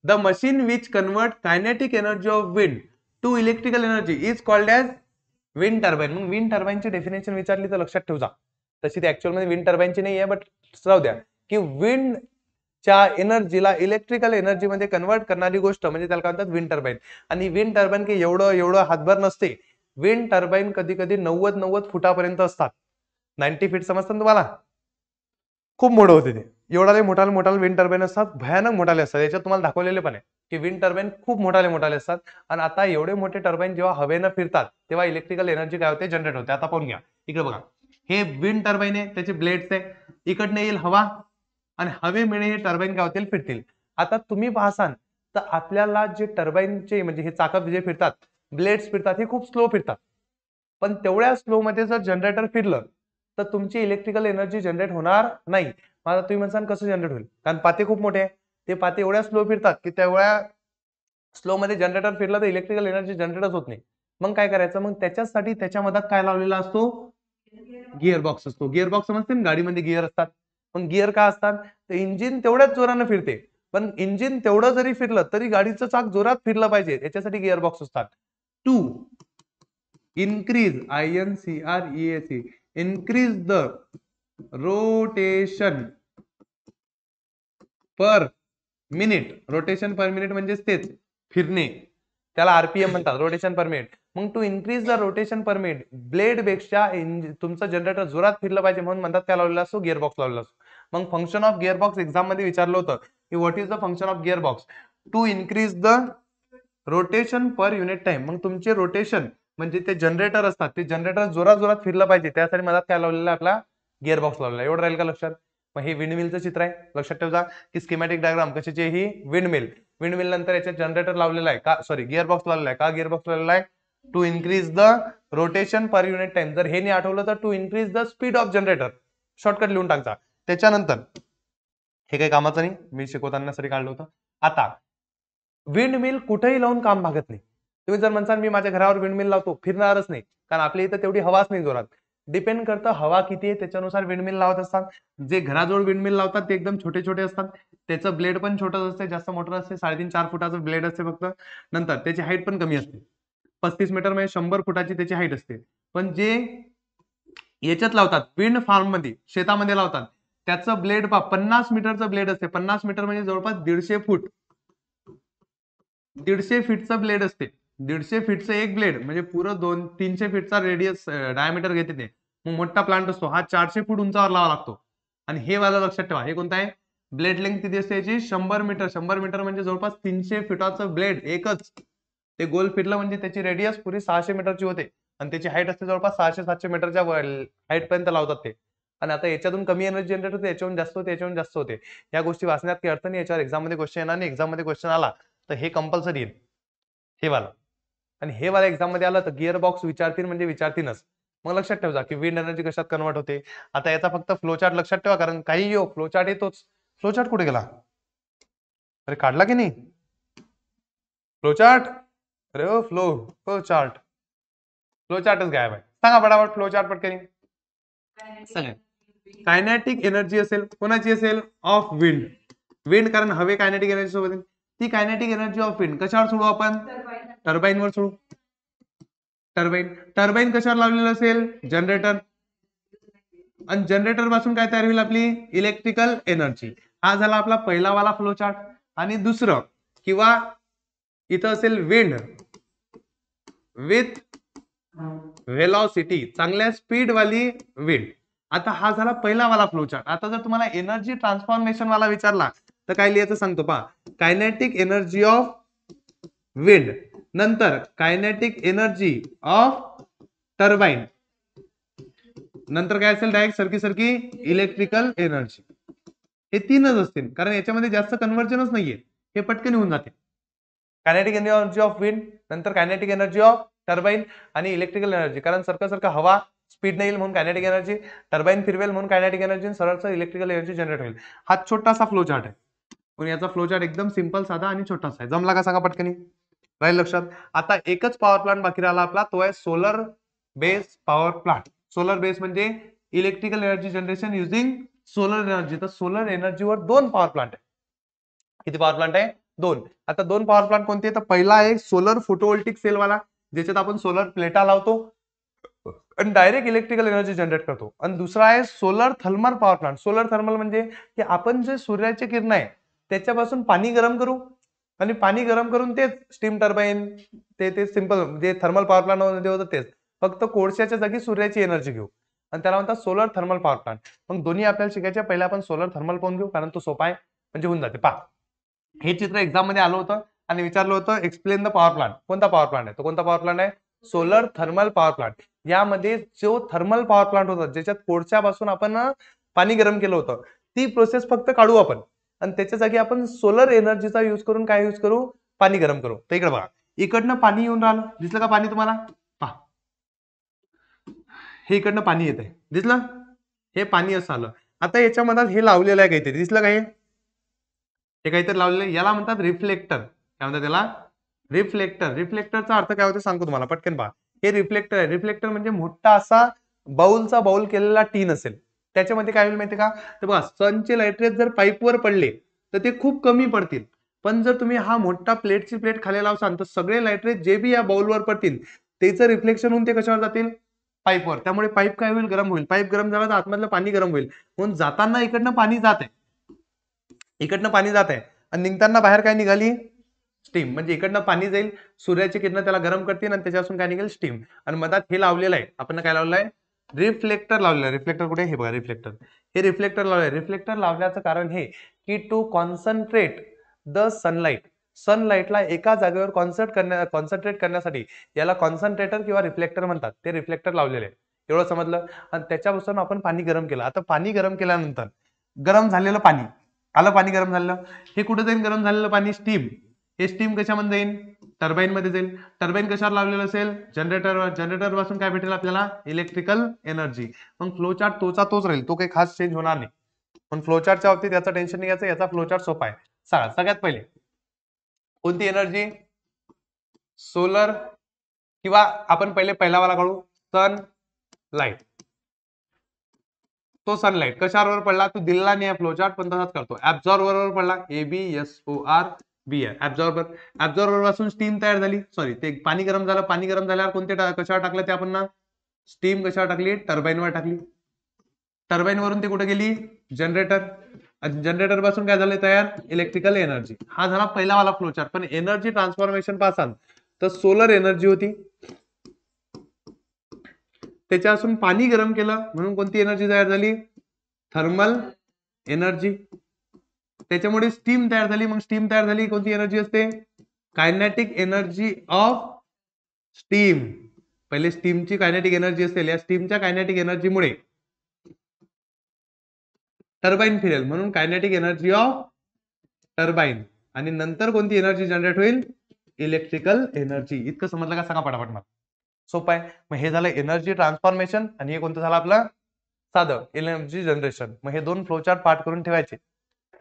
The machine which convert kinetic energy of wind to electrical energy is called as wind turbine. मग विंड टर्बाइनची डेफिनेशन विचारली तर लक्षात ठेवा. तशी ती ऍक्च्युअल मध्ये विंड टर्बाइनची नाही आहे, बट राहू द्या की विंडच्या एनर्जीला इलेक्ट्रिकल एनर्जी मध्ये कन्वर्ट करणारी गोष्ट म्हणजे त्याला काय म्हणतात? Wind turbine. आणि विंड टर्बाइन की एवढं हातभर नसते. विंड टर्बाइन कधी कधी 90 फुटापर्यंत असतात. 90 फीट समजतात तुम्हाला? खूप मोठं होते ते. एवढाले मोठाले विंड टर्बाइन असतात, भयानक मोठाले असतात. याच्यात तुम्हाला दाखवलेले पण आहे की विंड टर्बाइन खूप मोठाले असतात. आणि आता एवढे मोठे टर्बाइन जेव्हा हवेनं फिरतात तेव्हा इलेक्ट्रिकल एनर्जी काय होते? जनरेट होते. आता पाहून घ्या, इकडे बघा. हे विंड टर्बाइन आहे, त्याचे ब्लेड्स आहे. इकडनं येईल हवा आणि हवेमुळे हे टर्बाइन काय होतील? फिरतील. आता तुम्ही पाहसाल तर आपल्याला जे टर्बाइनचे म्हणजे हे चाकं जे फिरतात, ब्लेड्स फिरतात, हे खूप स्लो फिरतात. पण तेवढ्या स्लो मध्ये जर जनरेटर फिरलं तर तुमची इलेक्ट्रिकल एनर्जी जनरेट होणार नाही. आता तुम्ही म्हणसाल कसं जनरेट होईल? कारण पाते खूप मोठे आहे. ते पाते एवढ्या स्लो फिरतात की तेवढ्या स्लो मध्ये जनरेटर फिरलं तर इलेक्ट्रिकल एनर्जी जनरेटच होत नाही. मग काय करायचं? मग त्याच्यासाठी त्याच्या मधात काय लावलेला असतो? गिअर बॉक्स असतो. गिअर बॉक्स समजते ना, गाडीमध्ये गिअर असतात. पण गिअर का असतात? तर इंजिन तेवढ्याच जोरानं फिरते. पण इंजिन तेवढं जरी फिरलं तरी गाडीचं चाक जोरात फिरलं पाहिजे, याच्यासाठी गिअर बॉक्स असतात. To increase INCREAC increase the rotation per minute. Rotation per minute म्हणजेच तेच फिरणे, त्याला आरपीएम म्हणतात, रोटेशन पर मिनिट. मग to increase the rotation per minute blade पेक्षा तुमचं जनरेटर जोरात फिरलं पाहिजे म्हणून म्हणतात काय लावलेला असतो? गिअर बॉक्स लावलेला असतो. मग function of gear box exam मध्ये विचारलं होतं की what is the function of gear box. To increase the rotation per unit time. मग तुमचे रोटेशन म्हणजे ते जनरेटर असतात, ते जनरेटर जोरात जोरात फिरलं पाहिजे, त्यासाठी मला काय लावलेलं आहे, आपला गिअर बॉक्स लावलेला आहे. एवढं राहील का लक्षात? मग हे विंडमिलचं चित्र आहे, लक्षात ठेवा की स्कीमॅटिक डायग्राम कशाची ही विंडमिल. विंडमिल नंतर याच्यात जनरेटर लावलेला आहे का, सॉरी गिअर बॉक्स लावलेला आहे का, गिअर बॉक्स लावलेला आहे to increase the rotation per unit time. जर हे नाही आठवलं तर to increase the speed of generator, shortcut लिहून टाकता. त्याच्यानंतर हे काही कामाचं नाही, मी शिकवताना सरी काढलं होतं. आता विंडमिल कुठेही लावून काम भागत नाही. तुम्ही जर म्हणसाल मी माझ्या घरावर विंडमिल लावतो, फिरणारच नाही, कारण आपल्या इथं तेवढी हवाच नाही जोरात. डिपेंड करतं हवा किती आहे त्याच्यानुसार विंडमिल लावत असतात. जे घराजवळ विंडमिल लावतात ते एकदम छोटे छोटे असतात, त्याचं ब्लेड पण छोटं असते, जास्त मोठं असते, 3.5-4 फुटाचं ब्लेड असते फक्त. नंतर त्याची हाईट पण कमी असते, 35 मीटर म्हणजे 100 फुटाची त्याची हाईट असते. पण जे याच्यात लावतात विंड फार्म मध्ये, शेतामध्ये लावतात, त्याचं ब्लेड 50 मीटरचं ब्लेड असते. 50 मीटर म्हणजे जवळपास 150 फूट, 150 फीटचं ब्लेड असते. 150 फीटचं एक ब्लेड म्हणजे पुरं 300 फीटचा रेडियस डायमीटर घेते ते. मग मोठा प्लांट असतो हा 400 फूट उंचावर लावा लागतो. आणि हे वाला लक्षात ठेवा, हे कोणता आहे, ब्लेड लेंथ किती असते याची, 100 मीटर. 100 मीटर म्हणजे जवळपास 300 फीटाचं ब्लेड एकच. ते गोल फिरलं म्हणजे त्याची रेडियस पुरी 600 मीटरची होते आणि त्याची हाईट असते जवळपास 600-700 मीटरच्या हाईट पर्यंत लावतात ते. आणि आता याच्यातून कमी एनर्जी जनरेट होते, याच्यावरून जास्त होते, याच्यावरून जास्त होते. या गोष्टी वाचण्यात काही अर्थ नाही, याच्यावर एक्झाम मध्ये क्वेश्चन येणार नाही. एक्झाम मध्ये क्वेश्चन आला तर हे कंपल्सरी येईल, हे वाला. आणि हे वाला एक्झाम मध्ये आलं तर गिअर बॉक्स विचारतील म्हणजे विचारतीलच. मग लक्षात ठेवा की विंड एनर्जी कशात कन्वर्ट होते. आता याचा फक्त फ्लोचार्ट लक्षात ठेवा, कारण काही येऊ फ्लोचार्ट येतोच. फ्लोचार्ट कुठे गेला, अरे काढला की नाही फ्लोचार्ट, अरे ओ फ्लो चार्ट, फ्लो चार्टच गायब आहे. सांगा फटाफट फ्लो चार्ट पटकन सांगा. कायनेटिक एनर्जी असेल, कोणाची असेल, ऑफ विंड. विंड कारण हवे कायनेटिक एनर्जी सोबत आहे. ती कायनेटिक एनर्जी ऑफ विंड कशावर सोडू आपण, टर्बाईनवर सोडू. टर्बाईन कशावर लावलेलं असेल, जनरेटर. आणि जनरेटर पासून काय तयार होईल, आपली इलेक्ट्रिकल एनर्जी. हा झाला आपला पहिला वाला फ्लो चार्ट. आणि दुसरं किंवा इथं असेल विंड विथ व्हेलॉसिटी, चांगल्या स्पीड वाली विंड. आता हा झाला पहिला वाला फ्लो चार्ट. आता जर तुम्हाला एनर्जी ट्रान्सफॉर्मेशन वाला विचारला तर काय लिहायचं सांगतो पहा, कायनेटिक एनर्जी ऑफ विंड, नंतर कायनेटिक एनर्जी ऑफ टर्बाईन, नंतर काय असेल डायरेक्ट सरकी इलेक्ट्रिकल एनर्जी. हे तीनच असतील, कारण याच्यामध्ये जास्त कन्व्हर्जनच नाहीये, हे पटकन होऊन जाते. कायनेटिक एनर्जी ऑफ विंड, नंतर कायनेटिक एनर्जी ऑफ टर्बाईन आणि इलेक्ट्रिकल एनर्जी. कारण सारखं हवा स्पीड नाही येईल म्हणून कायनेटिक एनर्जी, टर्बाईन फिरवेल म्हणून कायनेटिक एनर्जी, सरळ इलेक्ट्रिकल एनर्जी जनरेट होईल. हा छोटासा फ्लो चार्ट आहे, पण याचा फ्लो चार्ट एकदम सिंपल, साधा आणि छोटासा आहे. जमला का सांगा पटकनी, राहील लक्षात. आता एकच पॉवर प्लांट बाकी राहिला आपला, तो आहे solar base power plant. Solar base म्हणजे electrical energy generation using solar energy. तर सोलर एनर्जीवर 2 पॉवर प्लांट आहे. किती पॉवर प्लांट आहे, 2. आता 2 पॉवर प्लांट कोणते, तर पहिला आहे सोलर फोटोवोल्टिक सेल वाला, ज्याच्यात आपण सोलर प्लेटा लावतो आणि डायरेक्ट इलेक्ट्रिकल एनर्जी जनरेट करतो. आणि दुसरा आहे solar thermal power plant. Solar thermal म्हणजे की आपण जे सूर्याचे किरण आहे त्याच्यापासून पाणी गरम करू आणि पाणी गरम करून तेच स्टीम टर्बाईन, ते सिंपल जे थर्मल पॉवर प्लांट मध्ये होतं तेच, फक्त कोळशाच्या जागी सूर्याची एनर्जी घेऊ आणि त्याला म्हणतात सोलर थर्मल पॉवर प्लांट. मग दोन्ही आपल्याला शिकायचे. पहिला आपण सोलर थर्मल पाहून घेऊ, कारण तो सोपा आहे म्हणजे होऊन जाते. पहा, हे चित्र एक्झाम मध्ये आलं होतं आणि विचारलं होतं एक्सप्लेन द पॉवर प्लांट. कोणता पॉवर प्लांट आहे, तो कोणता पॉवर प्लांट आहे, सोलर थर्मल पॉवर प्लांट. यामध्ये जो थर्मल पॉवर प्लांट होता, ज्याच्यात कोळशापासून आपण पाणी गरम केलं होतं, ती प्रोसेस फक्त काढू आपण आणि त्याच्या जागी आपण सोलर एनर्जीचा यूज करून काय यूज करू, पाणी गरम करू. तर इकडे बघा, इकडनं पाणी येऊन राहिलं, दिसलं का पाणी तुम्हाला, पहा हे इकडनं पाणी येत आहे, दिसलं, हे पाणी असं आलं. आता याच्यामध्ये हे लावलेलं आहे काहीतरी, दिसलं का, हे काहीतरी लावलेलं, याला म्हणतात रिफ्लेक्टर. काय म्हणतात त्याला, रिफ्लेक्टर. रिफ्लेक्टरचा अर्थ काय होतो सांगतो तुम्हाला, पटकन पहा. हे रिफ्लेक्टर आहे. रिफ्लेक्टर म्हणजे मोठा असा बाउल केलेला टीन असेल, त्याच्यामध्ये काय होईल माहिती का, तर बघा सनचे लाईट रेज जर पाईपवर पडले तर ते खूप कमी पडतील. पण जर तुम्ही हा मोठा प्लेटची प्लेट खाली लावसाल तर सगळे लाईट रेज जे बी या बाउलवर पडतील त्याचं रिफ्लेक्शन होऊन ते कशावर जातील, पाईपवर. त्यामुळे पाईप काय होईल, गरम होईल. पाईप गरम झाला तर आतमधलं पाणी गरम होईल. म्हणून जाताना इकडनं पाणी जात आहे, इकडनं पाणी जात आहे आणि निघताना बाहेर काय निघाली, स्टीम. म्हणजे इकडनं पाणी जाईल, सूर्याची किरण त्याला गरम करतील आणि त्याच्यापासून काय निघेल, स्टीम. आणि मधात हे लावलेलं आहे, आपण काय लावलेलं आहे, रिफ्लेक्टर लावलेलं आहे. रिफ्लेक्टर कुठे, हे बघा रिफ्लेक्टर, हे रिफ्लेक्टर लावलंय. रिफ्लेक्टर लावण्याचं कारण हे की टू कॉन्सन्ट्रेट द सनलाइट. सनलाइटला एका जागेवर कॉन्सन्ट्रेट करण्यासाठी याला कॉन्सन्ट्रेटर किंवा रिफ्लेक्टर म्हणतात. ते रिफ्लेक्टर लावलेले आहे. एवढं समजलं. आणि त्याच्यापासून आपण पाणी गरम केलं. आता पाणी गरम केल्यानंतर गरम झालेलं पाणी आलं, पाणी गरम झालेलं, हे कुठे जाईल गरम झालेलं पाणी? स्टीम. हे स्टीम कशामध्ये जाईल? टर्बाईन मध्ये जाईल. टर्बाईन कशावर लावलेलं असेल? जनरेटरवर. जनरेटर पासून काय भेटेल आपल्याला? Electrical energy. मग फ्लोचार्ट तोच राहील, तो काही खास चेंज होणार नाही. पण फ्लोचार्टच्या बाबतीत याचं टेन्शन नाही घ्यायचं, याचा फ्लोचार्ट सोपा आहे. सगळ्यात पहिले कोणती एनर्जी? सोलर, किंवा आपण पहिला वाला काढू, सन लाईट. तो सनलाइट कशावर पडला? तो दिलेला नाही फ्लोचार्ट, पण तसाच करतो. ऍब्झॉर्बर वर पडला, ABSORBR. ऍब्झॉर्बर पासून स्टीम तयार झाली, सॉरी ते पाणी गरम झालं. पाणी गरम झाल्यावर कोणते कशावर टाकलं ते आपण ना? स्टीम कशावर टाकली? टर्बाईनवर टाकली. टर्बाईन वरून ते कुठे गेली? जनरेटर. जनरेटर पासून काय झालं तयार? Electrical energy. हा झाला पहिला वाला फ्लोचार्ट. पण एनर्जी ट्रान्सफॉर्मेशन पासून तर सोलर एनर्जी होती, त्याच्यापासून पाणी गरम केलं म्हणून कोणती एनर्जी तयार झाली? Thermal energy. त्याच्यामुळे स्टीम तयार झाली. मग स्टीम तयार झाली, कोणती एनर्जी असते? Kinetic energy of steam. पहिले स्टीमची कायनेटिक एनर्जी असेल, या स्टीमच्या कायनेटिक एनर्जीमुळे टर्बाईन फिरेल, म्हणून कायनेटिक एनर्जी ऑफ टर्बाईन. आणि नंतर कोणती एनर्जी जनरेट होईल? Electrical energy. इतकं समजलं का? सांगा पटापट मला. सोपं आहे. मग हे झालं एनर्जी ट्रान्सफॉर्मेशन, आणि हे कोणतं झालं आपलं? साधं एनर्जी जनरेशन. मग हे दोन फ्लोचार्ट पाठ करून ठेवायचे.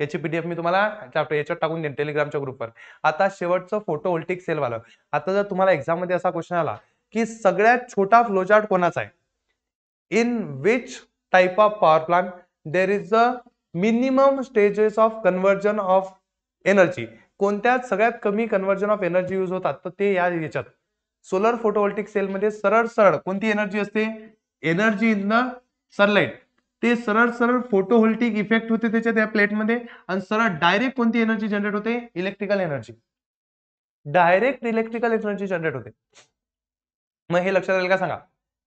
याची PDF मी तुम्हाला याच्यावर टाकून देईन टेलिग्रामच्या ग्रुपवर. आता शेवटचं फोटोव्होल्टिक सेल वाला. आता जर तुम्हाला एक्झाम मध्ये असा क्वेश्चन आला की सगळ्यात छोटा फ्लोचार्ट कोणाचा आहे? In which type of power plant there is a minimum stages of conversion of energy. कोणत्या सगळ्यात कमी कन्वर्जन ऑफ एनर्जी यूज होतात? तर ते याच्यात सोलर फोटोव्होल्टिक सेल मध्ये सरळ कोणती एनर्जी असते? Energy in the sunlight. ते सरळ फोटोव्होल्टिक इफेक्ट होते त्याच्या त्या प्लेटमध्ये, आणि सरळ डायरेक्ट कोणती एनर्जी जनरेट होते? Electrical energy. Direct electrical energy generate होते. मग हे लक्षात आलं का? सांगा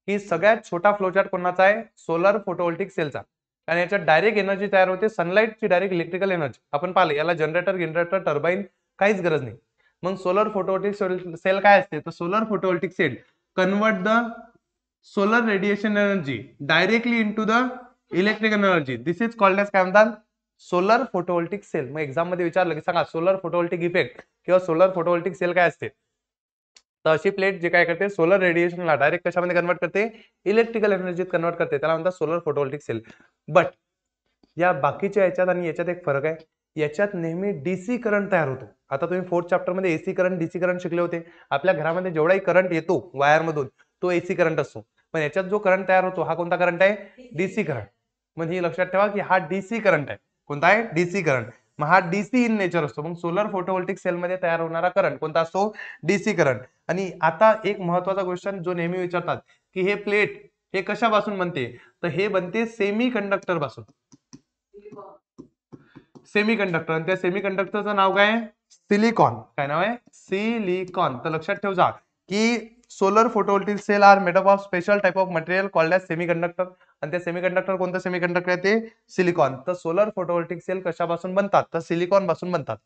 की सगळ्यात छोटा फ्लोचार्ट कोणाचा आहे? Solar photovoltaic सेलचा. आणि याच्यात डायरेक्ट एनर्जी तयार होते, सनलाइटची डायरेक्ट इलेक्ट्रिकल एनर्जी. आपण पाहिले याला जनरेटर टर्बाईन काहीच गरज नाही. मग सोलर फोटोव्होल्टिक सेल काय असते? तर solar photovoltaic cell convert the solar radiation energy directly into the electrical energy. This is called as काय म्हणतात? Solar photovoltaic cell. मग एक्झाम मध्ये विचारलं की सांगा सोलर फोटोव्होल्टिक इफेक्ट किंवा सोलर फोटोव्होल्टिक सेल काय असते? तर अशी प्लेट जे काय करते, सोलर रेडिएशनला डायरेक्ट कशामध्ये कन्वर्ट करते? इलेक्ट्रिकल एनर्जीत कन्वर्ट करते. त्याला म्हणतात सोलर फोटोव्होल्टिक सेल. बट या बाकीच्या याच्यात आणि याच्यात एक फरक आहे. याच्यात नेहमी डीसी करंट तयार होतो. आता तुम्ही 4th चॅप्टर मध्ये एसी करंट, डीसी करंट शिकले होते. आपल्या घरामध्ये जेवढाही करंट येतो वायर मधून तो एसी करंट असतो. पण याच्यात जो करंट तयार होतो हा कोणता करंट आहे? DC current. म्हणजे हे लक्षात ठेवा की हा डीसी करंट आहे. कोणता आहे? DC current. मग हा डीसी इन नेचर असतो. मग सोलर फोटोव्होल्टिक सेल मध्ये तयार होणारा करंट कोणता असतो? DC current. आणि आता एक महत्वाचा क्वेश्चन जो नेहमी विचारतात की हे प्लेट हे कशापासून बनते? तर हे बनते सेमी कंडक्टर पासून. Semi conductor. आणि त्या सेमी कंडक्टरचं नाव काय? सिलिकॉन. काय नाव आहे? सिलिकॉन. तर लक्षात ठेवा की solar photovoltaic cell are made up of special type of material called as semiconductor. आणि ते सेमीकंडक्टर कोणतं सेमीकंडक्टर आहे? ते सिलिकॉन. तर सोलर फोटोव्होल्टिक सेल कशापासून बनतात? तर सिलिकॉन पासून बनतात.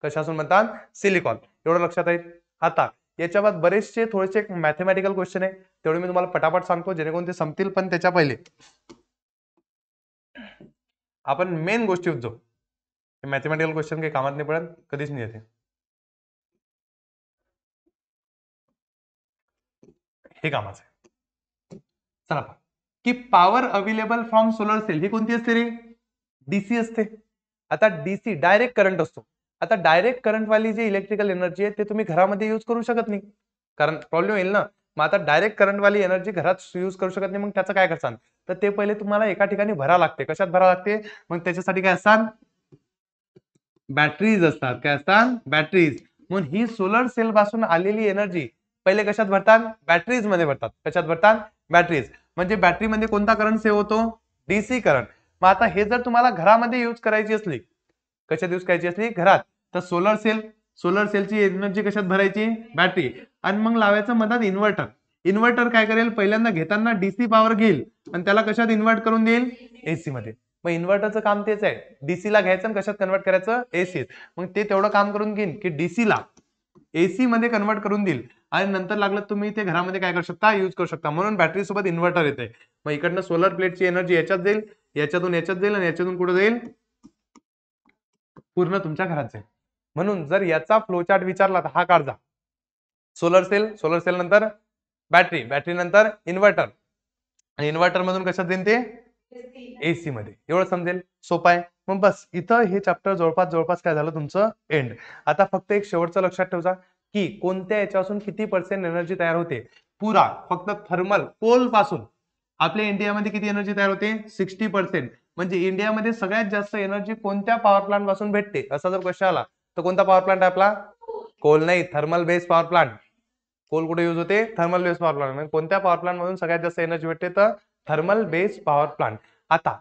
कशापासून बनतात? सिलिकॉन. एवढं लक्षात आहे. आता याच्या बाद बरेचसे थोडेसे मॅथमॅटिकल क्वेश्चन आहे, तेवढे मी तुम्हाला पटापट सांगतो जेणेकरून ते संपतील. पण त्याच्या पहिले आपण मेन गोष्टी जाऊ. मॅथमॅटिकल क्वेश्चन काही कामात नाही पडत, कधीच नाही येते. हे कामाचं आहे. चला की power available from solar cell ही कोणती असते रे? डीसी असते. आता डीसी डायरेक्ट करंट असतो. आता डायरेक्ट करंट वाली जी इलेक्ट्रिकल एनर्जी आहे ते तुम्ही घरामध्ये यूज करू शकत नाही, कारण प्रॉब्लेम येईल ना. मग आता डायरेक्ट करंट वाली एनर्जी घरात यूज करू शकत नाही, मग त्याचं काय करसान? तर ते पहिले तुम्हाला एका ठिकाणी भरा लागते. कशात भरा लागते? मग त्याच्यासाठी काय असतात? बॅटरीज असतात. काय असतात? बॅटरीज. म्हणून ही सोलर सेल पासून आलेली एनर्जी पहिले कशात भरतात? बॅटरीज मध्ये भरतात. कशात भरतात? बॅटरीज. म्हणजे बॅटरीमध्ये कोणता करंट सेव्ह होतो? DC current. मग आता हे जर तुम्हाला घरामध्ये यूज करायची असली, कशात यूज करायची असली? घरात, तर सोलर सेलची एनर्जी कशात भरायची? बॅटरी. आणि मग लावायचं मधात इन्व्हर्टर. इन्व्हर्टर काय करेल? पहिल्यांदा घेताना डीसी पॉवर घेईल आणि त्याला कशात इन्व्हर्ट करून देईल? एसी मध्ये. मग इन्व्हर्टरचं काम तेच आहे, डीसी ला घ्यायचं आणि कशात कन्वर्ट करायचं, एसी. मग ते तेवढं काम करून घेईन की डीसी ला एसी मध्ये कन्वर्ट करून देईल आणि नंतर लागलं तुम्ही ते घरामध्ये काय करू शकता, युज करू शकता. म्हणून बॅटरी सोबत इन्व्हर्टर येते. मग इकडनं सोलर प्लेटची एनर्जी याच्यात जाईल, याच्यातून याच्यात जाईल आणि याच्यातून कुठे जाईल, पूर्ण तुमच्या घरात जाईल. म्हणून जर याचा फ्लोचार्ट विचारला तर हा काढजा. सोलर सेल नंतर बॅटरी, बॅटरी नंतर इन्व्हर्टर आणि इन्व्हर्टर मधून कशात जाईल ते, एसी मध्ये. एवढं समजेल, सोपं आहे. मग बस इथं हे चॅप्टर जवळपास काय झालं तुमचं एंड. आता फक्त एक शेवटचं लक्षात ठेवा की कोणत्या याच्यापासून किती % एनर्जी तयार होते. पुरा फक्त थर्मल कोल पासून आपल्या इंडियामध्ये किती एनर्जी तयार होते, 60%. म्हणजे इंडियामध्ये सगळ्यात जास्त एनर्जी कोणत्या पॉवर प्लांट पासून भेटते, असा जर क्वेश्चन आला तर कोणता पॉवर प्लांट आहे आपला, कोल नाही, thermal base power plant. Coal कुठे युज होते, थर्मल बेस पॉवर प्लांट. म्हणजे कोणत्या पॉवर प्लांट मधून सगळ्यात जास्त एनर्जी भेटते, तर थर्मल बेस पॉवर प्लांट. आता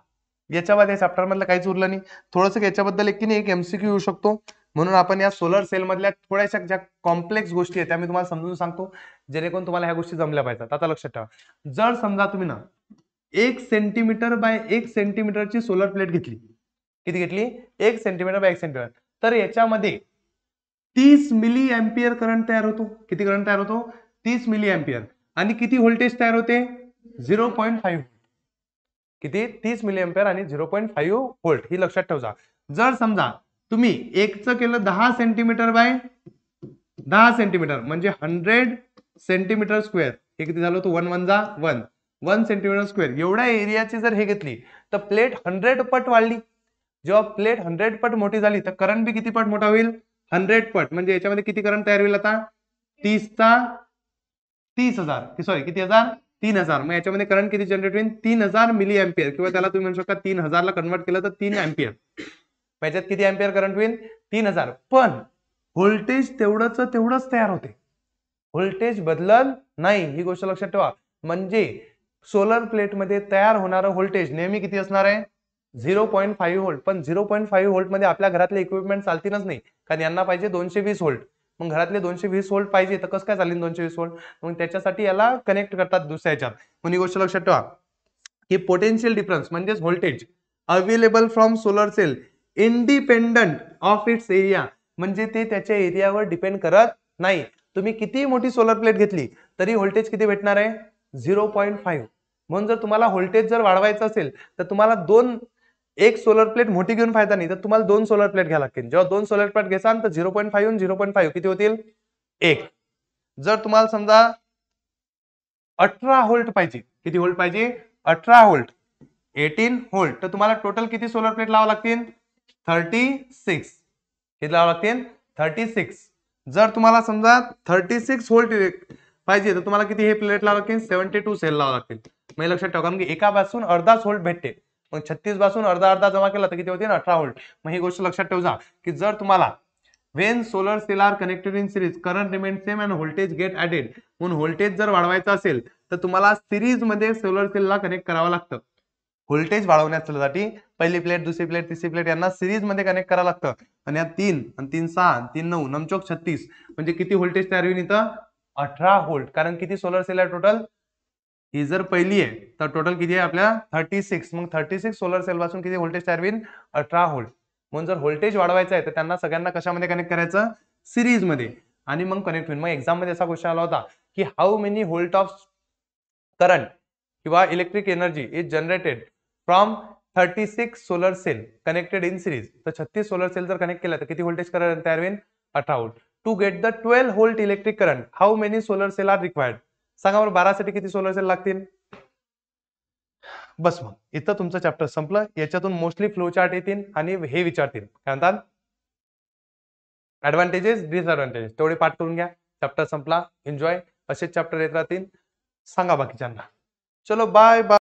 याच्यामध्ये चॅप्टर मधलं काहीच उरलं नाही. थोडंसं याच्याबद्दल एक एमसीक्यू येऊ शकतो. म्हणून आपण या सोलर सेल मधल्या थोड्याशा ज्या कॉम्प्लेक्स गोष्टी आहेत त्या मी तुम्हाला समजून सांगतो, जेणेकरून तुम्हाला ह्या गोष्टी जमल्या पाहिजेत. आता लक्षात ठेवा, जर समजा तुम्ही ना 1 सेंटीमीटर बाय 1 सेंटीमीटरची सोलर प्लेट घेतली, किती घेतली, 1 सेंटीमीटर बाय 1 सेंटीमीटर, तर याच्यामध्ये 30 मिली एम्पियर करंट तयार होतो. किती करंट तयार होतो, 30 मिली एम्पियर. आणि किती व्होल्टेज तयार होते, 0.5. किती, 30 मिली एम्पियर आणि 0.5 व्होल्ट. ही लक्षात ठेवा. जर समजा तुम्ही एकचं केलं 10 सेंटीमीटर बाय 10 सेंटीमीटर म्हणजे 100 सेंटीमीटर स्क्वेअर. हे किती झालं, तो 1 1 जा 1 सेंटीमीटर स्क्वेअर. एवढ्या एरियाची जर हे घेतली तर प्लेट 100 पट वाढली. जेव्हा प्लेट 100 पट मोठी झाली तर करंट बी किती पट मोठा होईल, 100 पट. म्हणजे याच्यामध्ये किती करंट तयार होईल आता, 30,000 सॉरी किती हजार, 3,000. मग याच्यामध्ये करंट किती जनरेट होईल, 3,000 मिली एम्पियर. किंवा त्याला तुम्ही म्हणू शकता 3,000 ला कन्वर्ट केलं तर 3 एम्पियर. याच्यात किती एम्पियर करंट होईल, 3,000. पण व्होल्टेज तेवढंच तयार होते, व्होल्टेज बदलत नाही. ही गोष्ट लक्षात ठेवा. म्हणजे सोलर प्लेट मध्ये तयार होणारं व्होल्टेज नेहमी किती असणार आहे, 0.5 व्होल्ट. पण 0.5 व्होल्ट मध्ये आपल्या घरातले इक्विपमेंट चालतीलच नाही, कारण यांना पाहिजे 220 व्होल्ट. मग घरातले 220 व्होल्ट पाहिजे तर कसं काय चालेल 220 व्होल्ट, मग त्याच्यासाठी याला कनेक्ट करतात दुसऱ्या ह्याच्यात. म्हणून ही गोष्ट लक्षात ठेवा की पोटेन्शियल डिफरन्स म्हणजेच voltage available from solar cell independent of its area. म्हणजे ते त्याच्या एरियावर डिपेंड करत नाही. तुम्ही किती मोठी सोलर प्लेट घेतली तरी व्होल्टेज किती भेटणार आहे, 0.5. म्हणून जर तुम्हाला व्होल्टेज जर वाढवायचं असेल तर तुम्हाला एक सोलर प्लेट मोठी घेऊन फायदा नाही, तर तुम्हाला 2 सोलर प्लेट घ्यायला लागतील. जेव्हा 2 सोलर प्लेट घेसाल तर 0.5 0.5 किती होतील, 1. जर तुम्हाला समजा 18 व्होल्ट पाहिजे, किती व्होल्ट पाहिजे, 18 व्होल्ट, 18 व्होल्ट, तर तुम्हाला टोटल किती सोलर प्लेट लावा लागतील, 36. किती लावा लागतील, 36. जर तुम्हाला समजा 36 व्होल्ट पाहिजे तर तुम्हाला किती हे प्लेट लावा लागतील, 72 सेल लावा लागतील. मग लक्षात ठेवा, कारण की एका पासून अर्धाच व्होल्ट भेटते. मग 36 पासून अर्धा जमा केला तर किती होतील, 18 व्होल्ट. मग ही गोष्ट लक्षात ठेवा की जर तुम्हाला when solar cell are connected in series current remains same and voltage get added. म्हणून व्होल्टेज जर वाढवायचं असेल तर तुम्हाला सिरीज मध्ये सोलर सेलला कनेक्ट करावं लागतं. व्होल्टेज वाढवण्यासाठी पहिली प्लेट, दुसरी प्लेट, तिसरी प्लेट यांना सिरीज मध्ये कनेक्ट करावं लागतं. आणि या 3 आणि 3 6 3 9 9 36 म्हणजे किती व्होल्टेज तयार होईल इथं, 18 व्होल्ट. कारण किती सोलर सेल आहे टोटल, ही जर पहिली आहे तर टोटल किती आहे आपल्या 36. मग 36 सोलर सेल पासून किती व्होल्टेज तयार होईल, 18 व्होल्ट. म्हणून जर व्होल्टेज वाढवायचं आहे तर त्यांना सगळ्यांना कशामध्ये कनेक्ट करायचं, सिरीज मध्ये, आणि मग कनेक्ट होईल. मग एक्झाम मध्ये असा क्वेश्चन आला होता की how many volt of current किंवा electric energy is generated from 36 solar cell connected in series. तर 36 सोलर सेल जर कनेक्ट केला तर किती व्होल्टेज करंट तयार होईल, 18 volt. To get the 12 volt electric current how many solar cell are required. सांगा बरं 12 साठी किती सोलर सेल लागतील. बस मग इथं तुमचं चॅप्टर संपलं. याच्यातून मोस्टली फ्लो चार्ट येतील आणि हे विचारतील काय म्हणतात, ऍडव्हान्टेजेस डिसएडव्हान्टेजेस, तेवढे पाठ करून घ्या. चॅप्टर संपला. एन्जॉय. असेच चॅप्टर येत राहतील. सांगा बाकीच्यांना. चलो बाय बाय.